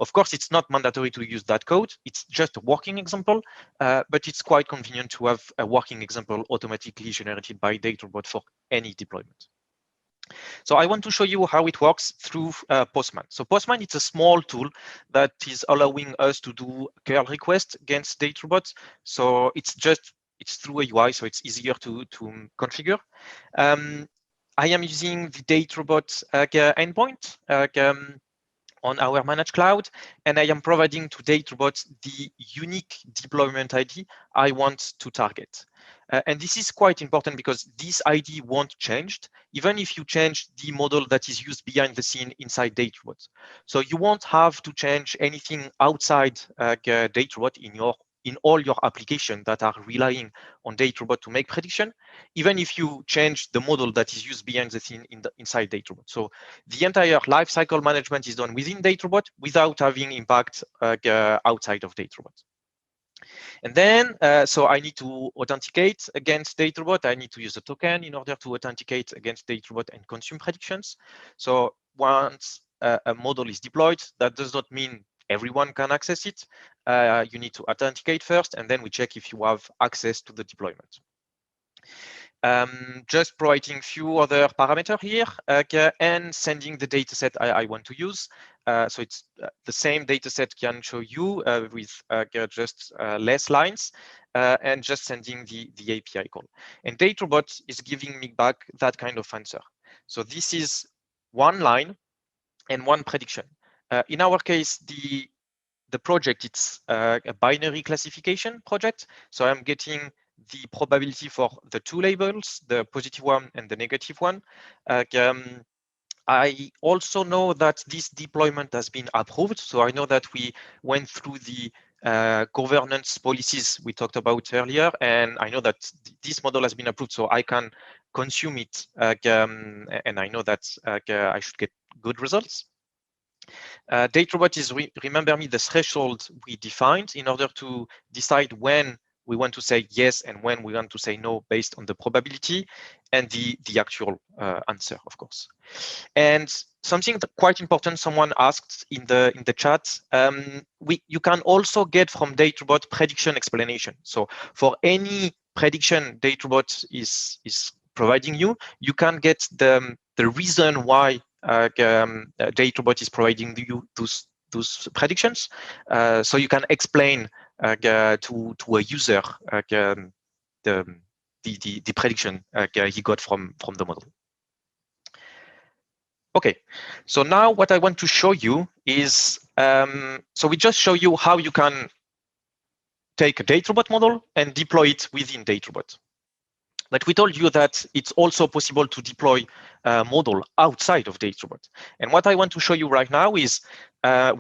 Of course, it's not mandatory to use that code. It's just a working example, but it's quite convenient to have a working example automatically generated by Datarobot for any deployment. So I want to show you how it works through Postman. So Postman, it's a small tool that is allowing us to do curl requests against Datarobot. So it's through a UI, so it's easier to configure. I am using the Datarobot endpoint on our managed cloud, and I am providing to Datarobot the unique deployment ID I want to target. And this is quite important because this ID won't change, even if you change the model that is used behind the scene inside Datarobot. So you won't have to change anything outside Datarobot in all your applications that are relying on Datarobot to make prediction, even if you change the model that is used behind the scene inside Datarobot. So the entire lifecycle management is done within Datarobot without having impact outside of Datarobot. And then, so I need to authenticate against Datarobot. I need to use a token in order to authenticate against Datarobot and consume predictions. So once a model is deployed, that does not mean everyone can access it. You need to authenticate first, and then we check if you have access to the deployment. Just providing few other parameters here and sending the dataset I want to use. So it's the same dataset can show you with just less lines and just sending the API call. And Datarobot is giving me back that kind of answer. So this is one line and one prediction. In our case, the project, it's a binary classification project. So I'm getting the probability for the two labels, the positive one and the negative one. I also know that this deployment has been approved. So I know that we went through the governance policies we talked about earlier, and I know that this model has been approved, so I can consume it, and I know that I should get good results. Datarobot is, remember me, the threshold we defined in order to decide when we want to say yes and when we want to say no based on the probability and the actual answer, of course. And something quite important, someone asked in the chat, you can also get from Datarobot prediction explanation. So for any prediction Datarobot is providing you, you can get the reason why Datarobot is providing you those predictions, so you can explain to a user the prediction he got from the model. Okay, so now what I want to show you is, so we just show you how you can take a Datarobot model and deploy it within Datarobot. But we told you that it's also possible to deploy a model outside of Datarobot. And what I want to show you right now is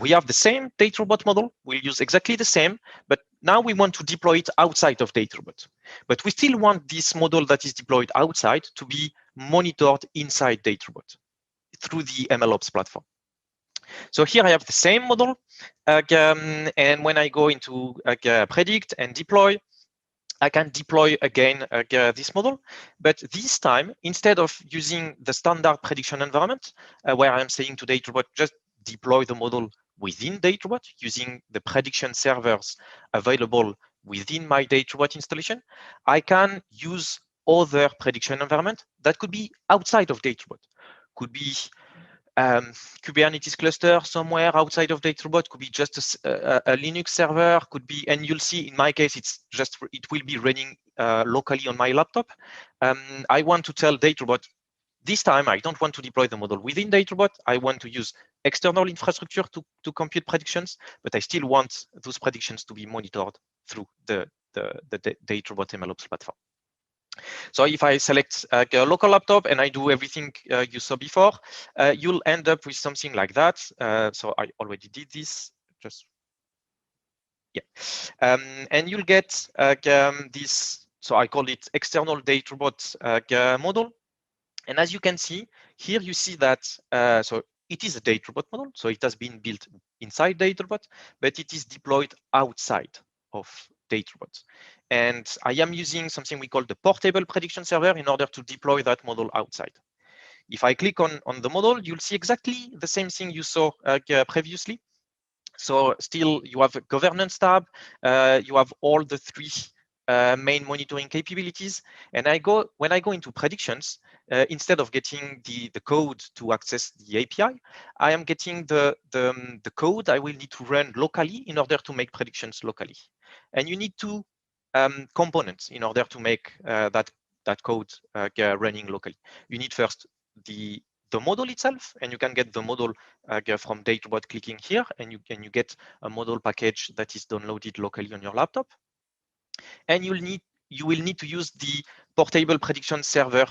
we have the same Datarobot model. We'll use exactly the same, but now we want to deploy it outside of Datarobot. But we still want this model that is deployed outside to be monitored inside Datarobot through the MLOps platform. So here I have the same model. And when I go into predict and deploy, I can deploy again this model, but this time, instead of using the standard prediction environment, where I'm saying to Datarobot, just deploy the model within Datarobot using the prediction servers available within my Datarobot installation, I can use other prediction environment that could be outside of Datarobot. Could be Kubernetes cluster somewhere outside of Datarobot, could be just a Linux server, could be, and you'll see in my case, it will be running locally on my laptop. I want to tell Datarobot, this time I don't want to deploy the model within Datarobot. I want to use external infrastructure to compute predictions, but I still want those predictions to be monitored through the Datarobot MLOps platform. So if I select a local laptop and I do everything you saw before, you'll end up with something like that. So I already did this, just, yeah. And you'll get this, so I call it external Datarobot model. And as you can see, here you see that, so it is a Datarobot model, so it has been built inside Datarobot, but it is deployed outside of Datarobot. And I am using something we call the portable prediction server in order to deploy that model outside. If I click on the model, you'll see exactly the same thing you saw previously. So still you have a governance tab, you have all the three main monitoring capabilities. And when I go into predictions, instead of getting the code to access the API, I am getting the code I will need to run locally in order to make predictions locally. And you need two components in order to make that code running locally. You need first the model itself, and you can get the model from Datarobot clicking here, and you get a model package that is downloaded locally on your laptop. And you will need to use the portable prediction server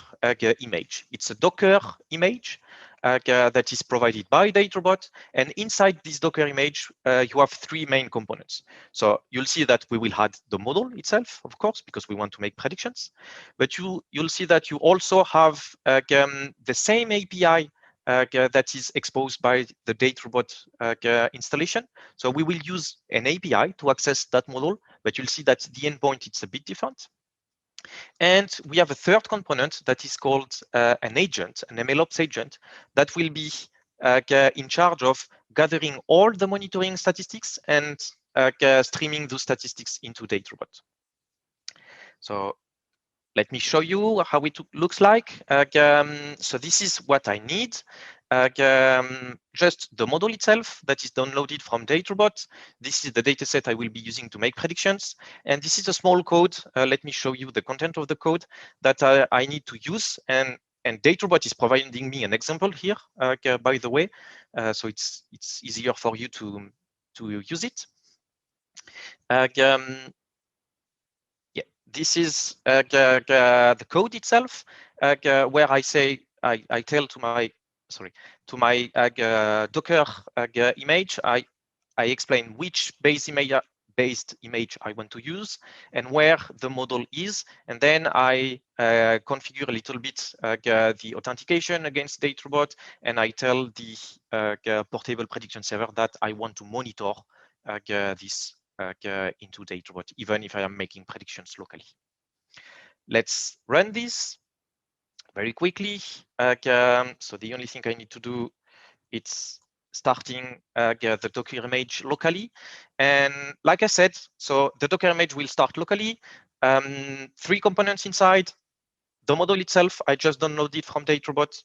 image. It's a Docker image that is provided by Datarobot, and inside this Docker image, you have three main components. So you'll see that we will add the model itself, of course, because we want to make predictions. But you'll see that you also have the same API that is exposed by the Datarobot installation. So we will use an API to access that model, but you'll see that the endpoint it's a bit different. And we have a third component that is called an agent, an MLOps agent, that will be in charge of gathering all the monitoring statistics and streaming those statistics into Datarobot. So let me show you how it looks like. So this is what I need. Just the model itself that is downloaded from Datarobot. This is the dataset I will be using to make predictions. And this is a small code. Let me show you the content of the code that I need to use. And Datarobot is providing me an example here, by the way. So it's easier for you to use it. This is the code itself, where I say I tell to my Docker image, I explain which based image I want to use and where the model is, and then I configure a little bit the authentication against Datarobot, and I tell the portable prediction server that I want to monitor this into Datarobot, even if I am making predictions locally. Let's run this very quickly. So the only thing I need to do is starting the Docker image locally. And like I said, so the Docker image will start locally. Three components inside. The model itself, I just downloaded from Datarobot.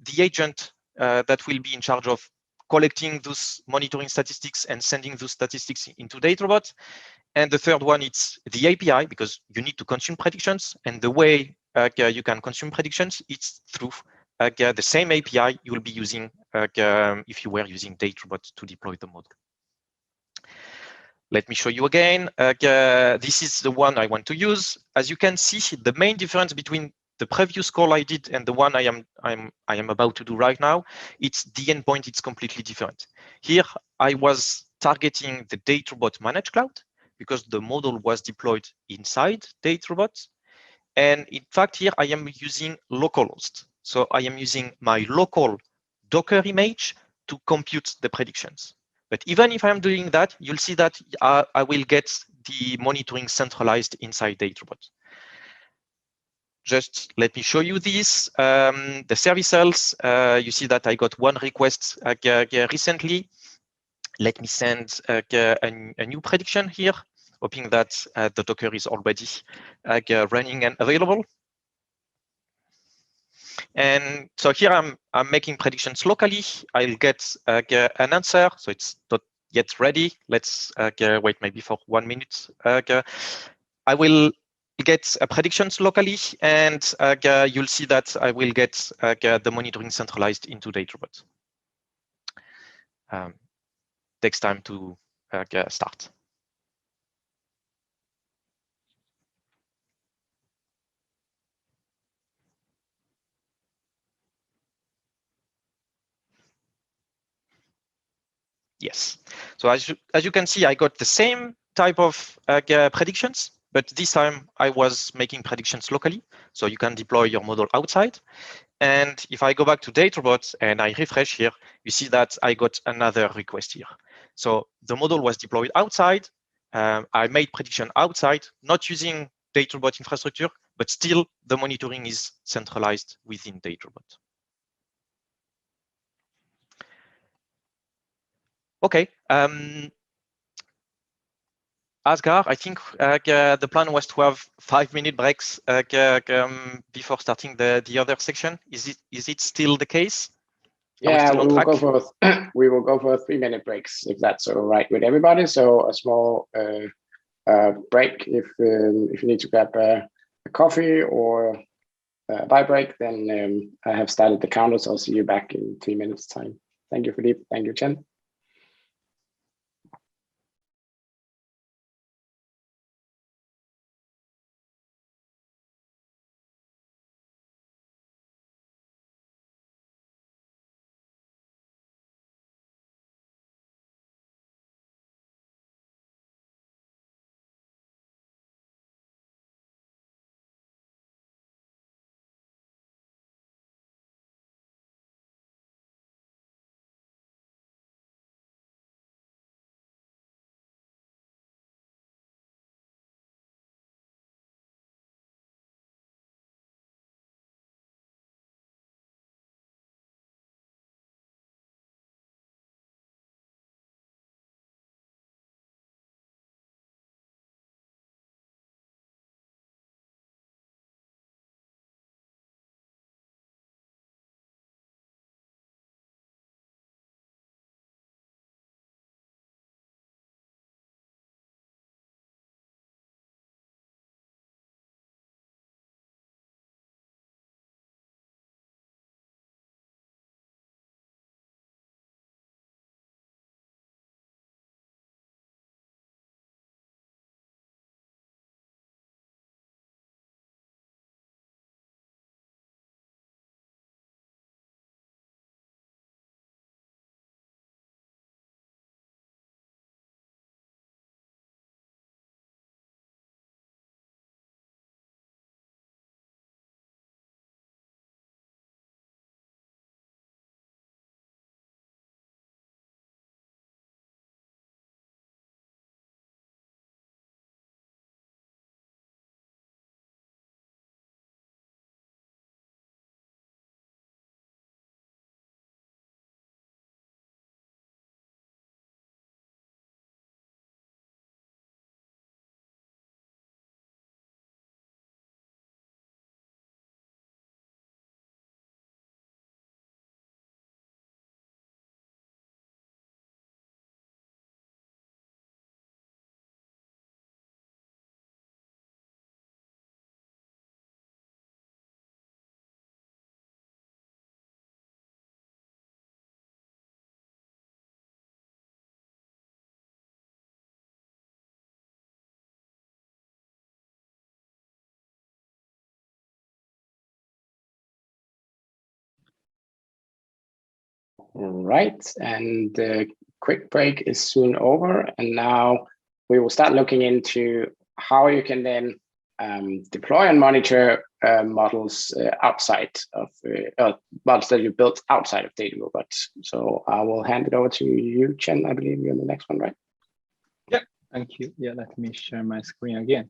The agent that will be in charge of collecting those monitoring statistics and sending those statistics into Datarobot. And the third one, it's the API, because you need to consume predictions. And the way you can consume predictions, it's through the same API you will be using if you were using Datarobot to deploy the model. Let me show you again. This is the one I want to use. As you can see, the main difference between the previous call I did and the one I am about to do right now, it's the endpoint. It's completely different. Here I was targeting the Datarobot managed cloud because the model was deployed inside Datarobot, and in fact here I am using localhost. So I am using my local Docker image to compute the predictions. But even if I'm doing that, you'll see that I will get the monitoring centralized inside Datarobot. Just let me show you this. The services, you see that I got one request recently. Let me send a new prediction here, hoping that the Docker is already running and available. And so here I'm making predictions locally. I'll get an answer, so it's not yet ready. Let's wait maybe for 1 minute. I will get predictions locally, and you'll see that I will get the monitoring centralized into Datarobot. Takes time to start. Yes. So as you can see, I got the same type of predictions, but this time I was making predictions locally. So you can deploy your model outside. And if I go back to Datarobot and I refresh here, you see that I got another request here. So the model was deployed outside, I made prediction outside, not using Datarobot infrastructure, but still the monitoring is centralized within Datarobot. Okay. Asger, I think the plan was to have 5-minute breaks before starting the other section. Is it still the case? Yeah, we will go for we will go for 3-minute breaks if that's all right with everybody. So a small break if you need to grab a coffee or a bite break, then I have started the counter, so I'll see you back in 3 minutes time. Thank you, Philippe. Thank you, Chen. All right, and the quick break is soon over, and now we will start looking into how you can then deploy and monitor models outside of models that you built outside of Datarobot. So I will hand it over to you, Chen. I believe you're the next one, right? Yeah, thank you. Yeah, let me share my screen again.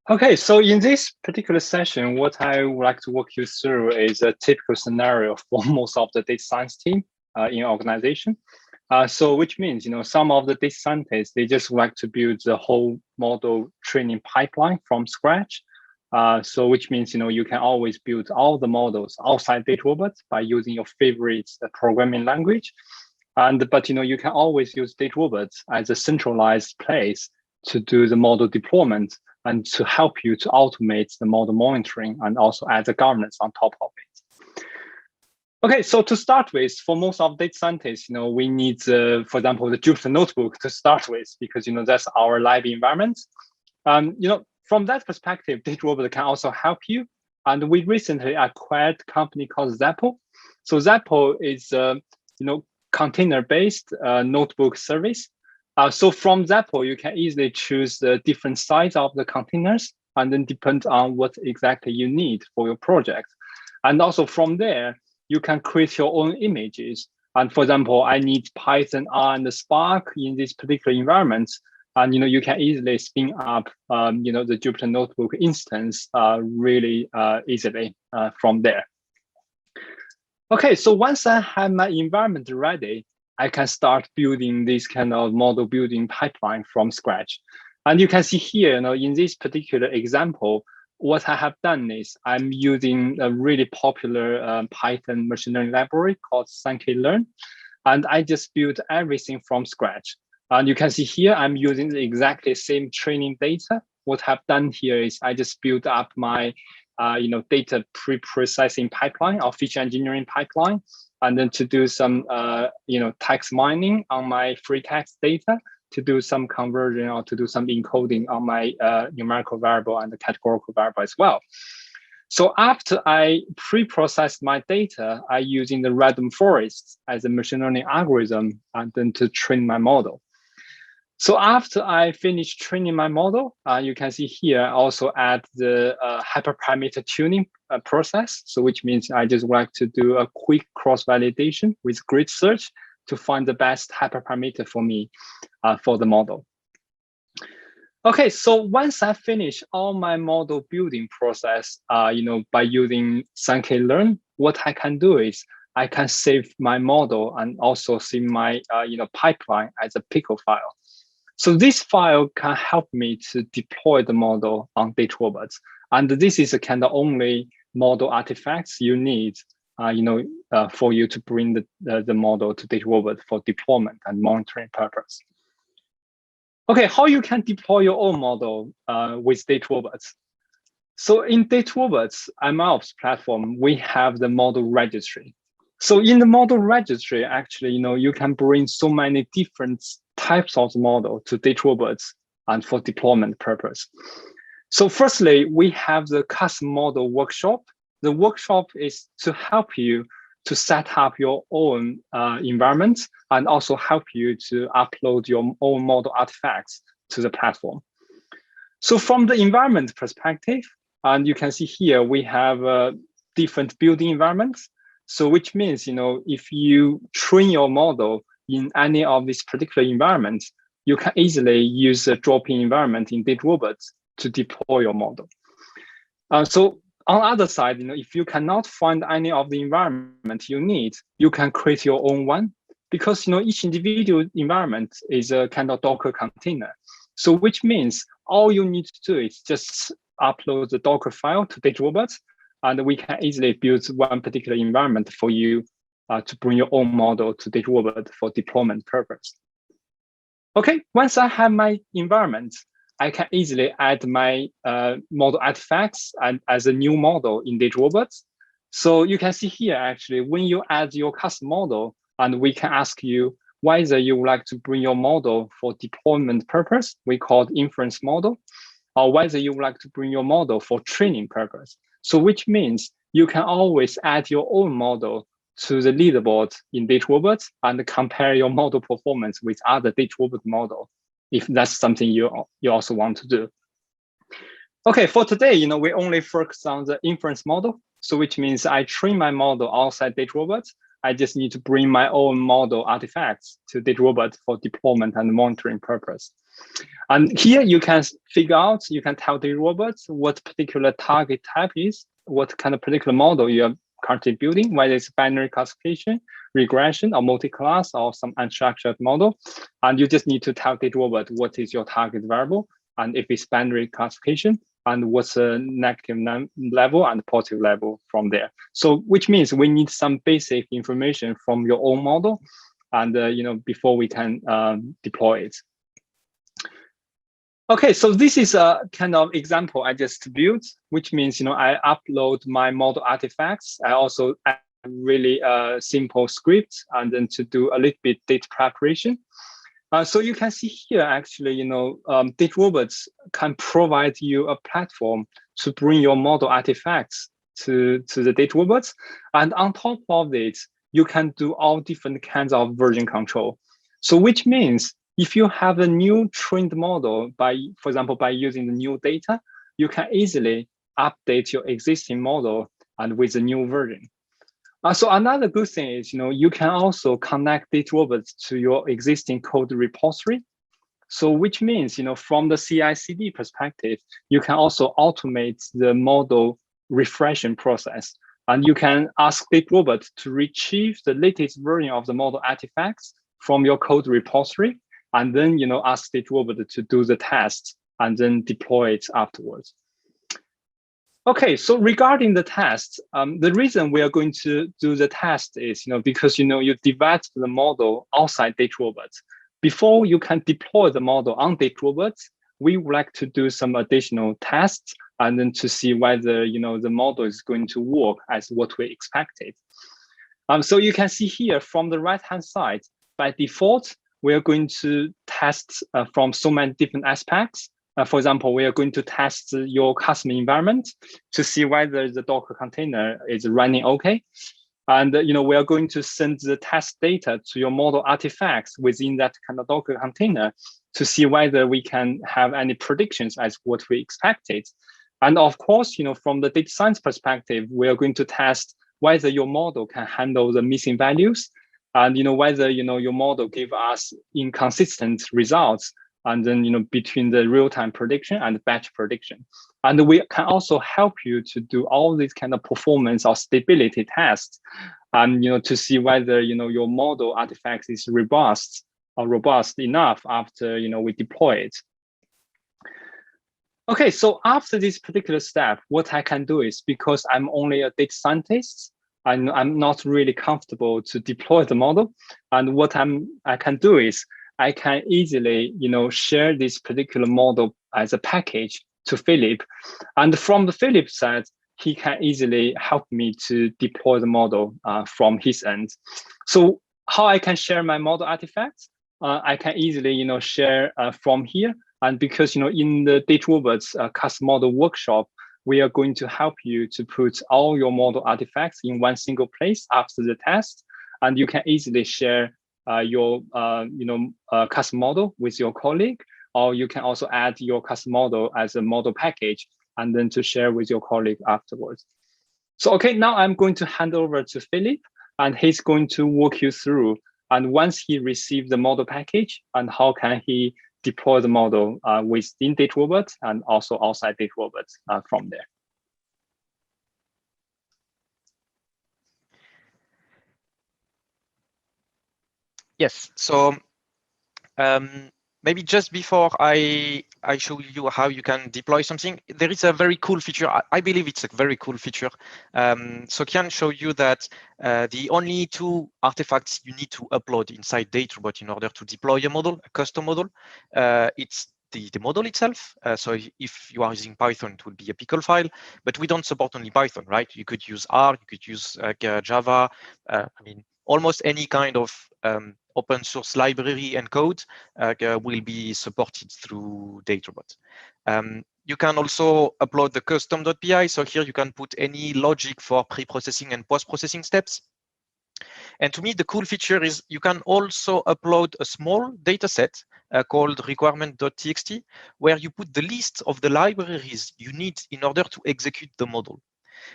Okay, so in this particular session, what I would like to walk you through is a typical scenario for most of the data science team in organization. So which means, some of the data scientists, they just like to build the whole model training pipeline from scratch. So which means, you can always build all the models outside Datarobot by using your favorite programming language. But you can always use Datarobot as a centralized place to do the model deployment and to help you to automate the model monitoring and also add the governance on top of it. Okay, so to start with, for most of data scientists, we need, for example, the Jupyter Notebook to start with, because that's our live environment. From that perspective, Datarobot can also help you. And we recently acquired a company called Zappo. So Zappo is, container-based notebook service. So from Zappo, you can easily choose the different size of the containers and then depend on what exactly you need for your project. And also from there, you can create your own images And for example, I need Python, R, and Spark in this particular environment. And you can easily spin up the Jupyter Notebook instance really easily from there. Okay, so once I have my environment ready, I can start building this kind of model building pipeline from scratch. And you can see here, in this particular example, what I have done is I'm using a really popular Python machine learning library called scikit-learn, and I just built everything from scratch. And you can see here, I'm using the exactly same training data. What I've done here is I just built up my data pre-processing pipeline or feature engineering pipeline, and then to do some text mining on my free text data, to do some conversion or to do some encoding on my numerical variable and the categorical variable as well. So after I pre-processed my data, I using the random forest as a machine learning algorithm and then to train my model. So after I finish training my model, you can see here I also add the hyperparameter tuning process. So which means I just like to do a quick cross-validation with grid search to find the best hyperparameter for me for the model. Okay, so once I finish all my model building process, by using scikit-learn, what I can do is I can save my model and also save my pipeline as a pickle file. So this file can help me to deploy the model on Datarobot. And this is the kind of only model artifacts you need, for you to bring the model to Datarobot for deployment and monitoring purpose. Okay, how you can deploy your own model with Datarobot? So in Datarobot's MLOps platform, we have the model registry. So in the model registry, actually, you can bring so many different types of model to Datarobot and for deployment purpose. So firstly, we have the custom model workshop. The workshop is to help you to set up your own environment and also help you to upload your own model artifacts to the platform. So from the environment perspective, and you can see here, we have different building environments. So which means, if you train your model in any of these particular environments, you can easily use a drop-in environment in Datarobot to deploy your model. So on the other side, if you cannot find any of the environment you need, you can create your own one, because each individual environment is a kind of Docker container. So which means all you need to do is just upload the Docker file to Datarobot, and we can easily build one particular environment for you to bring your own model to Datarobot for deployment purpose. Okay, once I have my environment, I can easily add my model artifacts and as a new model in Datarobot. So you can see here, actually, when you add your custom model, and we can ask you whether you would like to bring your model for deployment purpose, we call it inference model, or whether you would like to bring your model for training purpose. So which means you can always add your own model to the leaderboard in Datarobot and compare your model performance with other Datarobot model, if that's something you also want to do. Okay, for today, we only focus on the inference model. So which means I train my model outside Datarobot. I just need to bring my own model artifacts to Datarobot for deployment and monitoring purpose. And here you can figure out, you can tell Datarobot what particular target type is, what kind of particular model you are currently building, whether it's binary classification, regression, or multi-class, or some unstructured model. And you just need to tell Datarobot what is your target variable, and if it's binary classification, and what's a negative level and positive level from there. So which means we need some basic information from your own model, and before we can deploy it. Okay, so this is a kind of example I just built, which means I upload my model artifacts. I also add really simple script and then to do a little bit data preparation. So you can see here, actually, Datarobot can provide you a platform to bring your model artifacts to the Datarobot. And on top of it, you can do all different kinds of version control. So which means if you have a new trained model, for example, by using the new data, you can easily update your existing model and with a new version. So another good thing is, you can also connect Datarobot to your existing code repository. So which means, from the CI/CD perspective, you can also automate the model refreshing process. And you can ask Datarobot to retrieve the latest version of the model artifacts from your code repository, and then, ask Datarobot to do the test and then deploy it afterwards. Okay, so regarding the test, the reason we are going to do the test is, because, you develop the model outside Datarobot. Before you can deploy the model on Datarobot, we would like to do some additional tests and then to see whether, the model is going to work as what we expected. So you can see here from the right-hand side, by default, we are going to test from so many different aspects. For example, we are going to test your customer environment to see whether the Docker container is running okay. And we are going to send the test data to your model artifacts within that kind of Docker container to see whether we can have any predictions as what we expected. And of course, from the data science perspective, we are going to test whether your model can handle the missing values, and whether your model give us inconsistent results, and then between the real-time prediction and batch prediction. And we can also help you to do all these kind of performance or stability tests, and to see whether your model artifacts is robust enough after we deploy it. Okay, so after this particular step, what I can do is, because I'm only a data scientist, and I'm not really comfortable to deploy the model, and what I can do is I can easily, share this particular model as a package to Philip. And from the Philip side, he can easily help me to deploy the model from his end. So how I can share my model artifacts? I can easily, share from here. And because, in the Datarobot's custom model workshop, we are going to help you to put all your model artifacts in one single place after the test. And you can easily share your custom model with your colleague, or you can also add your custom model as a model package and then to share with your colleague afterwards. So, okay, now I'm going to hand over to Philip, and he's going to walk you through, and once he receives the model package, and how can he deploy the model within Datarobot and also outside Datarobot from there. Yes, so maybe just before I show you how you can deploy something, there is a very cool feature. I believe it's a very cool feature. So can show you that the only two artifacts you need to upload inside Datarobot in order to deploy a model, a custom model, it's the model itself. So if you are using Python, it would be a pickle file, but we don't support only Python, right? You could use R, you could use Java, I mean, almost any kind of open source library and code will be supported through Datarobot. You can also upload the custom.py. So here you can put any logic for pre-processing and post-processing steps. And to me, the cool feature is you can also upload a small data set called requirement.txt, where you put the list of the libraries you need in order to execute the model.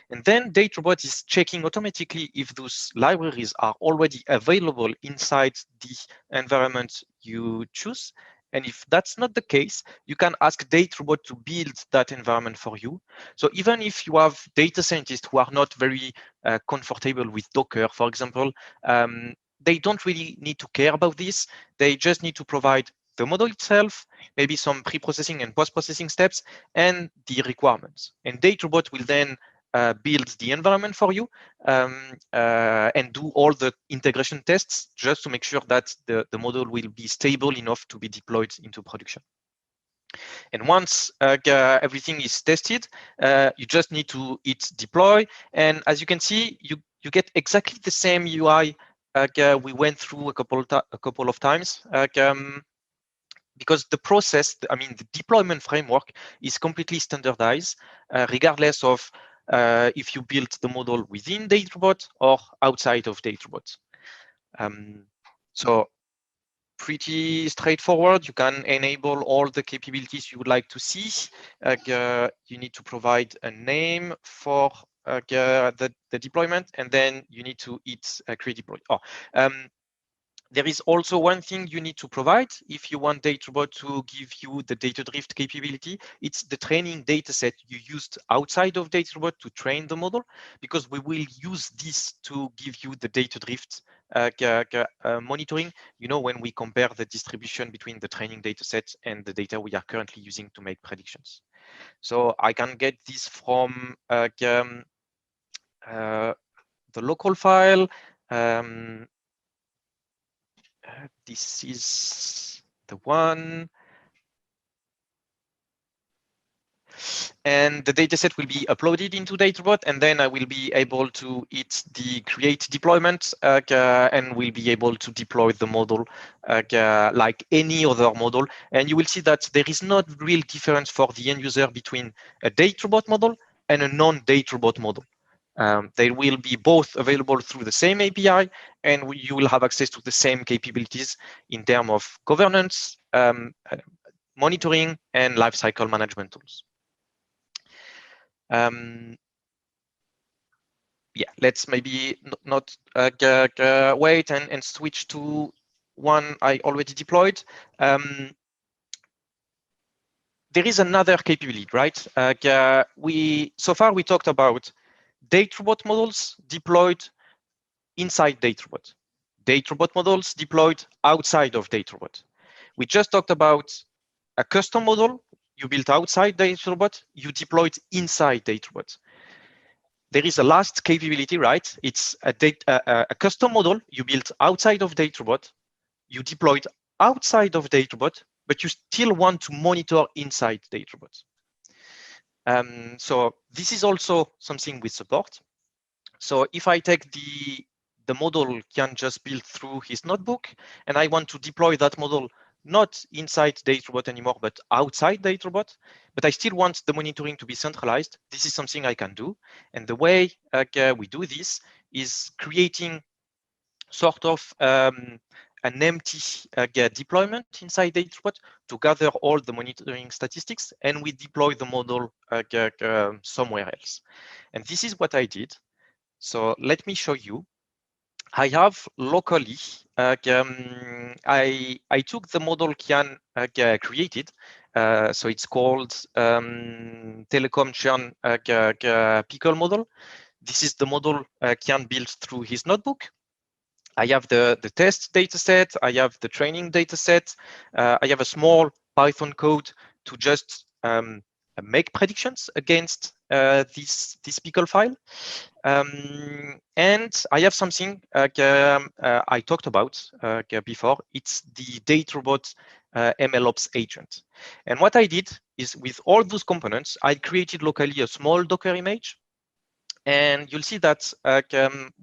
And then Datarobot is checking automatically if those libraries are already available inside the environment you choose. And if that's not the case, you can ask Datarobot to build that environment for you. So even if you have data scientists who are not very comfortable with Docker, for example, they don't really need to care about this. They just need to provide the model itself, maybe some pre-processing and post-processing steps, and the requirements. And Datarobot will then build the environment for you and do all the integration tests just to make sure that the model will be stable enough to be deployed into production. And once everything is tested, you just need to hit deploy. And as you can see, you get exactly the same UI we went through a couple of times. Because the process, I mean, the deployment framework is completely standardized, regardless of if you built the model within Datarobot or outside of Datarobot. So pretty straightforward. You can enable all the capabilities you would like to see. You need to provide a name for the deployment, and then you need to hit create deploy. There is also one thing you need to provide if you want Datarobot to give you the data drift capability. It's the training data set you used outside of Datarobot to train the model, because we will use this to give you the data drift monitoring, when we compare the distribution between the training data set and the data we are currently using to make predictions. So I can get this from the local file. This is the one. And the dataset will be uploaded into Datarobot, and then I will be able to hit the create deployment and will be able to deploy the model like any other model. And you will see that there is not real difference for the end user between a Datarobot model and a non-Datarobot model. They will be both available through the same API, and you will have access to the same capabilities in terms of governance, monitoring, and lifecycle management tools. Yeah, let's maybe not wait and switch to one I already deployed. There is another capability, right? So far we talked about Datarobot models deployed inside Datarobot, Datarobot models deployed outside of Datarobot. We just talked about a custom model you built outside Datarobot, you deployed inside Datarobot. There is a last capability, right? It's a custom model you built outside of Datarobot, you deployed outside of Datarobot, but you still want to monitor inside Datarobot. So this is also something we support. So if I take the model Kian just built through his notebook, and I want to deploy that model not inside Datarobot anymore, but outside Datarobot, but I still want the monitoring to be centralized, this is something I can do. And the way we do this is creating sort of an empty deployment inside Datarobot to gather all the monitoring statistics, and we deploy the model somewhere else. And this is what I did. So let me show you. I have locally, I took the model Kian created. So it's called Telecom Churn Pickle model. This is the model Kian built through his notebook. I have the test data set. I have the training data set. I have a small Python code to just make predictions against this pickle file. And I have something I talked about before. It's the Datarobot MLOps agent. And what I did is with all those components, I created locally a small Docker image. And you'll see that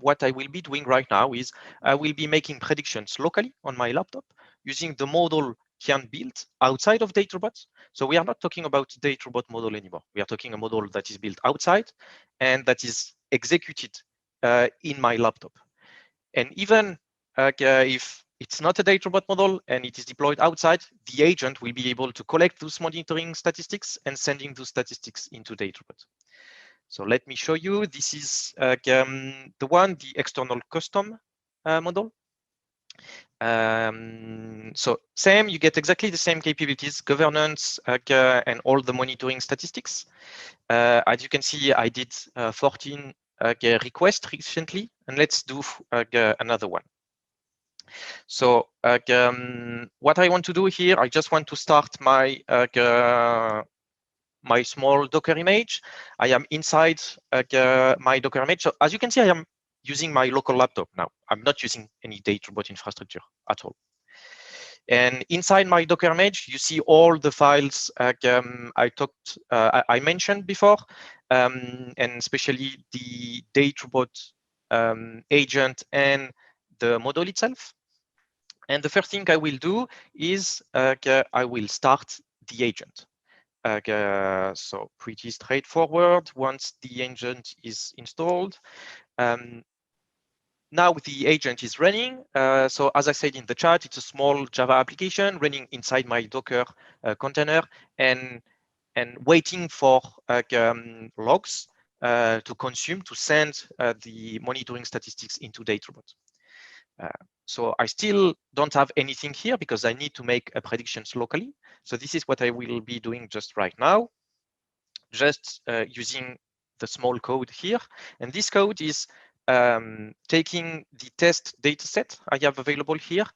what I will be doing right now is I will be making predictions locally on my laptop using the model Kian built outside of Datarobot. So we are not talking about Datarobot model anymore. We are talking a model that is built outside and that is executed in my laptop. And even if it's not a Datarobot model and it is deployed outside, the agent will be able to collect those monitoring statistics and sending those statistics into Datarobot. So let me show you. This is the external custom model. So same, you get exactly the same capabilities, governance, and all the monitoring statistics. As you can see, I did 14 requests recently, and let's do another one. So what I want to do here, I just want to start my my small Docker image. I am inside my Docker image. So as you can see, I am using my local laptop now. I'm not using any Datarobot infrastructure at all. And inside my Docker image, you see all the files I mentioned before, and especially the Datarobot agent and the model itself. And the first thing I will do is I will start the agent. So pretty straightforward once the agent is installed. Now the agent is running. So as I said in the chat, it's a small Java application running inside my Docker container and waiting for logs to consume, to send the monitoring statistics into Datarobot. So I still don't have anything here because I need to make predictions locally. So this is what I will be doing just right now, just using the small code here. And this code is taking the test dataset I have available here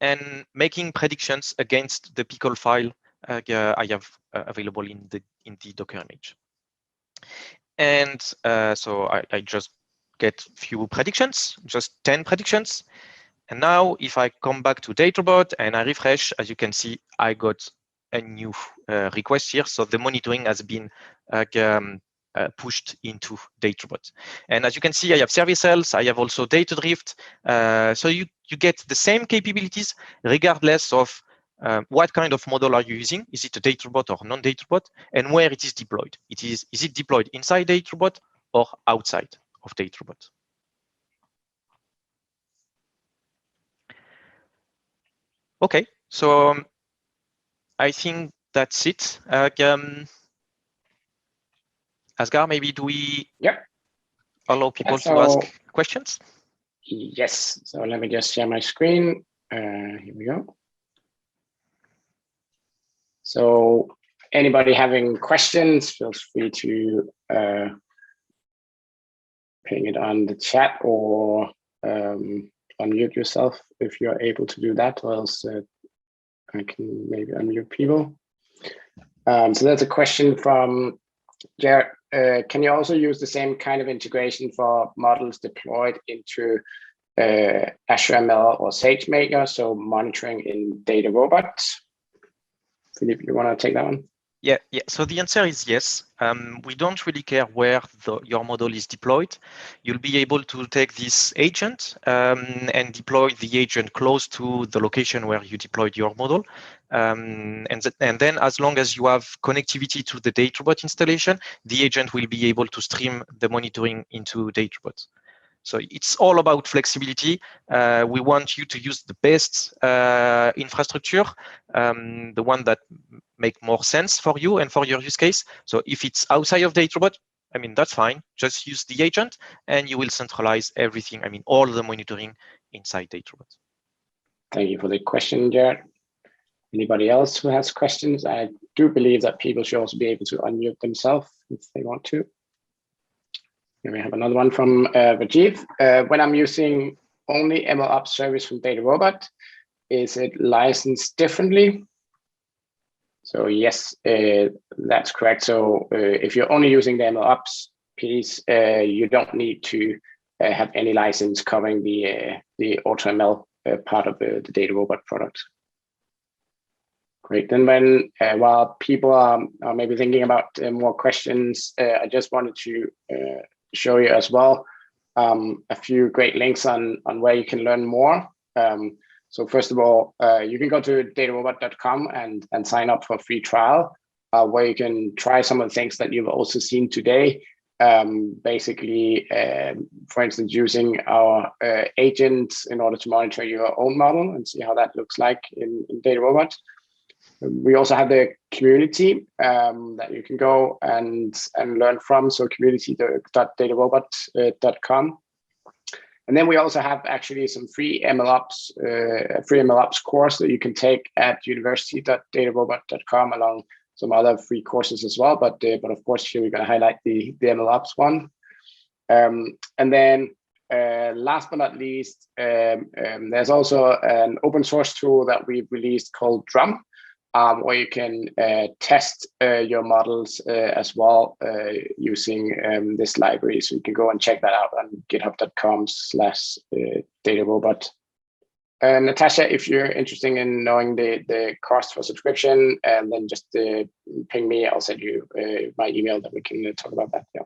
and making predictions against the pickle file I have available in the Docker image. And so I just get few predictions, just 10 predictions. And now if I come back to Datarobot and I refresh, as you can see, I got a new request here. So the monitoring has been pushed into Datarobot. And as you can see, I have service cells. I have also data drift. So you get the same capabilities regardless of what kind of model are you using? Is it a Datarobot or non-Datarobot? And where it is deployed? Is it deployed inside Datarobot or outside of Datarobot? Okay, so I think that's it. Asger, maybe do we allow people to ask questions? Yes, so let me just share my screen. Here we go. So anybody having questions, feel free to ping it on the chat or unmute yourself if you're able to do that, or else I can maybe unmute people. So that's a question from Jared. Can you also use the same kind of integration for models deployed into Azure ML or SageMaker, so monitoring in Datarobot? Philippe, you want to take that one? Yeah. So the answer is yes. We don't really care where your model is deployed. You'll be able to take this agent and deploy the agent close to the location where you deployed your model. And then as long as you have connectivity to the Datarobot installation, the agent will be able to stream the monitoring into Datarobot. So it's all about flexibility. We want you to use the best infrastructure, the one that make more sense for you and for your use case. So if it's outside of Datarobot, I mean, that's fine. Just use the agent and you will centralize everything. I mean, all the monitoring inside Datarobot. Thank you for the question, Jared. Anybody else who has questions? I do believe that people should also be able to unmute themselves if they want to. Here we have another one from Rajiv. When I'm using only MLOps service from Datarobot, is it licensed differently? So yes, that's correct. So if you're only using the MLOps piece, you don't need to have any license covering the AutoML part of the Datarobot product. Great. Then when while people are maybe thinking about more questions, I just wanted to show you as well a few great links on where you can learn more. So first of all, you can go to datarobot.com and sign up for a free trial where you can try some of the things that you've also seen today. Basically, for instance, using our agents in order to monitor your own model and see how that looks like in Datarobot. We also have the community that you can go and learn from. So community.datarobot.com. And then we also have actually some free MLOps course that you can take at university.datarobot.com along some other free courses as well. But of course, here we're going to highlight the MLOps one. And then last but not least, there's also an open source tool that we've released called Drum, where you can test your models as well using this library. So you can go and check that out on github.com/datarobot. Natasha, if you're interested in knowing the cost for subscription, and then just ping me, I'll send you my email that we can talk about that. Yeah.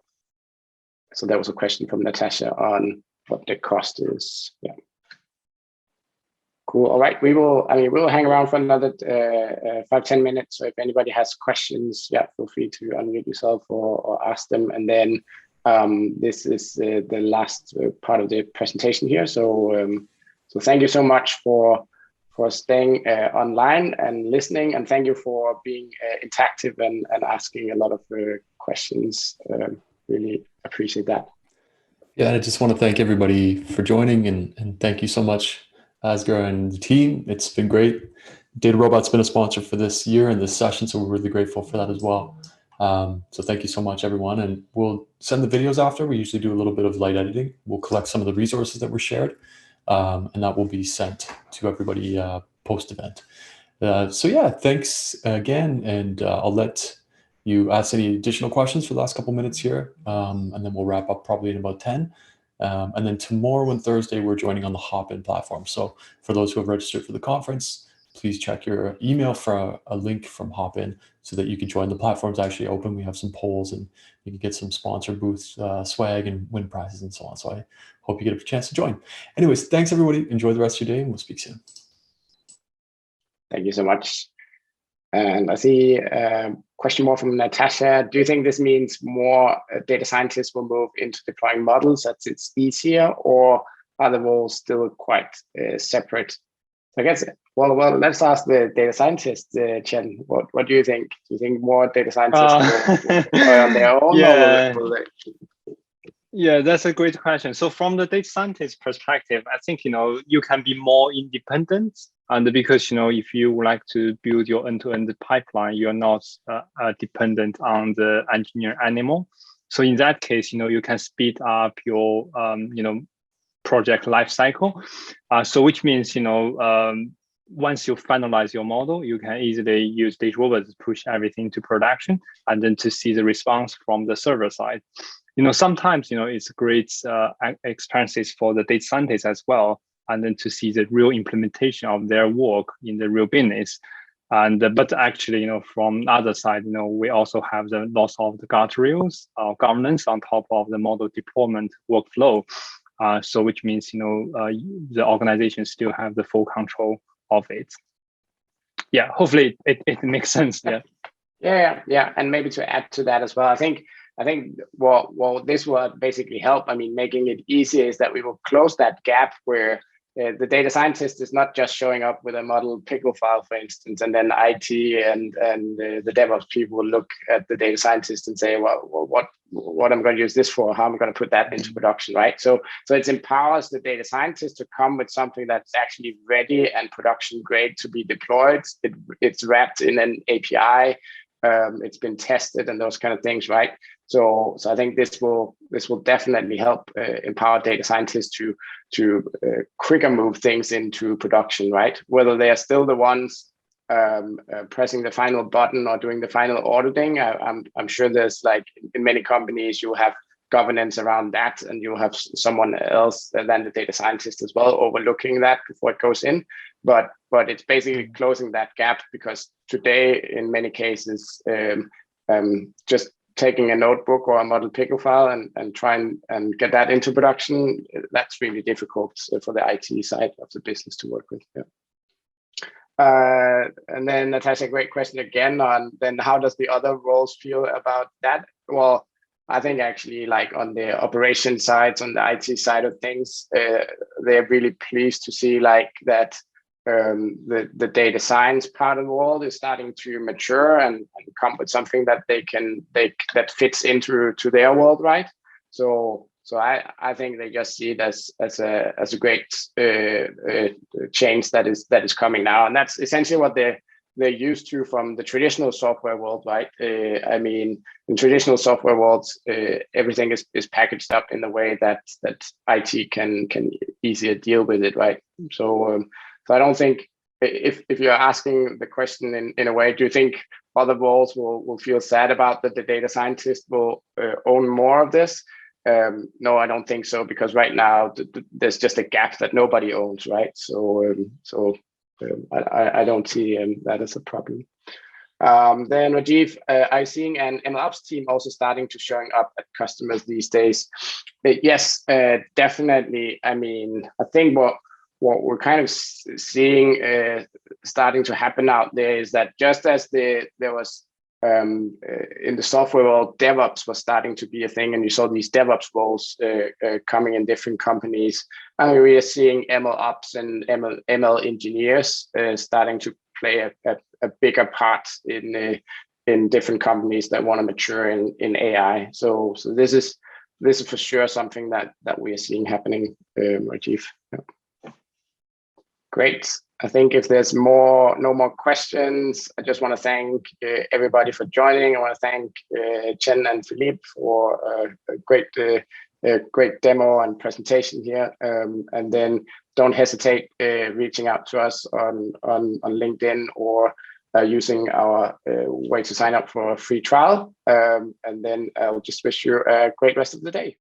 So that was a question from Natasha on what the cost is. Yeah. Cool. All right. We'll hang around for another 5-10 minutes. So if anybody has questions, yeah, feel free to unmute yourself or ask them. And then this is the last part of the presentation here. So so thank you so much for staying online and listening, and thank you for being interactive and asking a lot of questions. really appreciate that. Yeah, I just want to thank everybody for joining, and thank you so much, Asger and the team. It's been great. Datarobot's been a sponsor for this year and this session, so we're really grateful for that as well. So thank you so much, everyone. And we'll send the videos after. We usually do a little bit of light editing. We'll collect some of the resources that were shared, and that will be sent to everybody post-event. So yeah, thanks again, and I'll let you ask any additional questions for the last couple minutes here, and then we'll wrap up probably in about 10. And then tomorrow and Thursday, we're joining on the Hopin platform. So for those who have registered for the conference, please check your email for a link from Hopin so that you can join. The platform's actually open. We have some polls, and you can get some sponsor booth swag and win prizes and so on. So I hope you get a chance to join. Anyways, thanks everybody. Enjoy the rest of your day, and we'll speak soon. Thank you so much. And I see a question more from Natasha. Do you think this means more data scientists will move into deploying models as it's easier, or are the roles still quite separate? So I guess, well, let's ask the data scientist, Chen. What do you think? Do you think more data scientists will deploy on their own, yeah. or will they? Yeah, that's a great question. So from the data scientist perspective, I think, you can be more independent. And because, if you would like to build your end-to-end pipeline, you're not dependent on the engineer anymore. So in that case, you can speed up your, project lifecycle. So which means, once you finalize your model, you can easily use Datarobot to push everything to production and then to see the response from the server side. Sometimes, it's great experiences for the data scientists as well, and then to see the real implementation of their work in the real business. And but actually, from the other side, we also have the loss of the guardrails governance on top of the model deployment workflow. So which means, the organization still have the full control of it. Yeah, hopefully it makes sense. Yeah. Yeah. And maybe to add to that as well, I think what this will basically help, making it easier, is that we will close that gap where the data scientist is not just showing up with a model pickle file, for instance, and then IT and the DevOps people will look at the data scientist and say, well, what I'm going to use this for? How am I going to put that into production, right? So it empowers the data scientist to come with something that's actually ready and production grade to be deployed. It's wrapped in an API. It's been tested and those kind of things, right? So I think this will definitely help empower data scientists to quicker move things into production, right? Whether they are still the ones pressing the final button or doing the final auditing, I'm sure there's, like, in many companies you have governance around that, and you have someone else than the data scientist as well overlooking that before it goes in. But it's basically closing that gap, because today in many cases just taking a notebook or a model pickle file and trying and get that into production, that's really difficult for the IT side of the business to work with. Yeah. And then Natasha, great question again on then how does the other roles feel about that? Well, I think actually, like, on the operation side, on the IT side of things, they're really pleased to see, like, that the data science part of the world is starting to mature and come with something that that fits into their world, right? So I think they just see it as a great change that is coming now, and that's essentially what they're used to from the traditional software world, right? In traditional software worlds, everything is packaged up in a way that IT can easier deal with it, right? So I don't think, if you're asking the question in a way, do you think other roles will feel sad about that the data scientist will own more of this? No, I don't think so, because right now there's just a gap that nobody owns, right? So I don't see that as a problem. Then Rajiv, I'm seeing an MLOps team also starting to showing up at customers these days. But yes, definitely. I think what we're kind of seeing starting to happen out there is that just as there was in the software world, DevOps was starting to be a thing, and you saw these DevOps roles coming in different companies. And we are seeing MLOps and ML engineers starting to play a bigger part in in different companies that want to mature in AI. So this is for sure something that we are seeing happening, Rajiv. Yeah. Great. I think if there's no more questions, I just want to thank everybody for joining. I want to thank Chen and Philippe for a great demo and presentation here. And then don't hesitate reaching out to us on LinkedIn or using our way to sign up for a free trial. And then I'll just wish you a great rest of the day.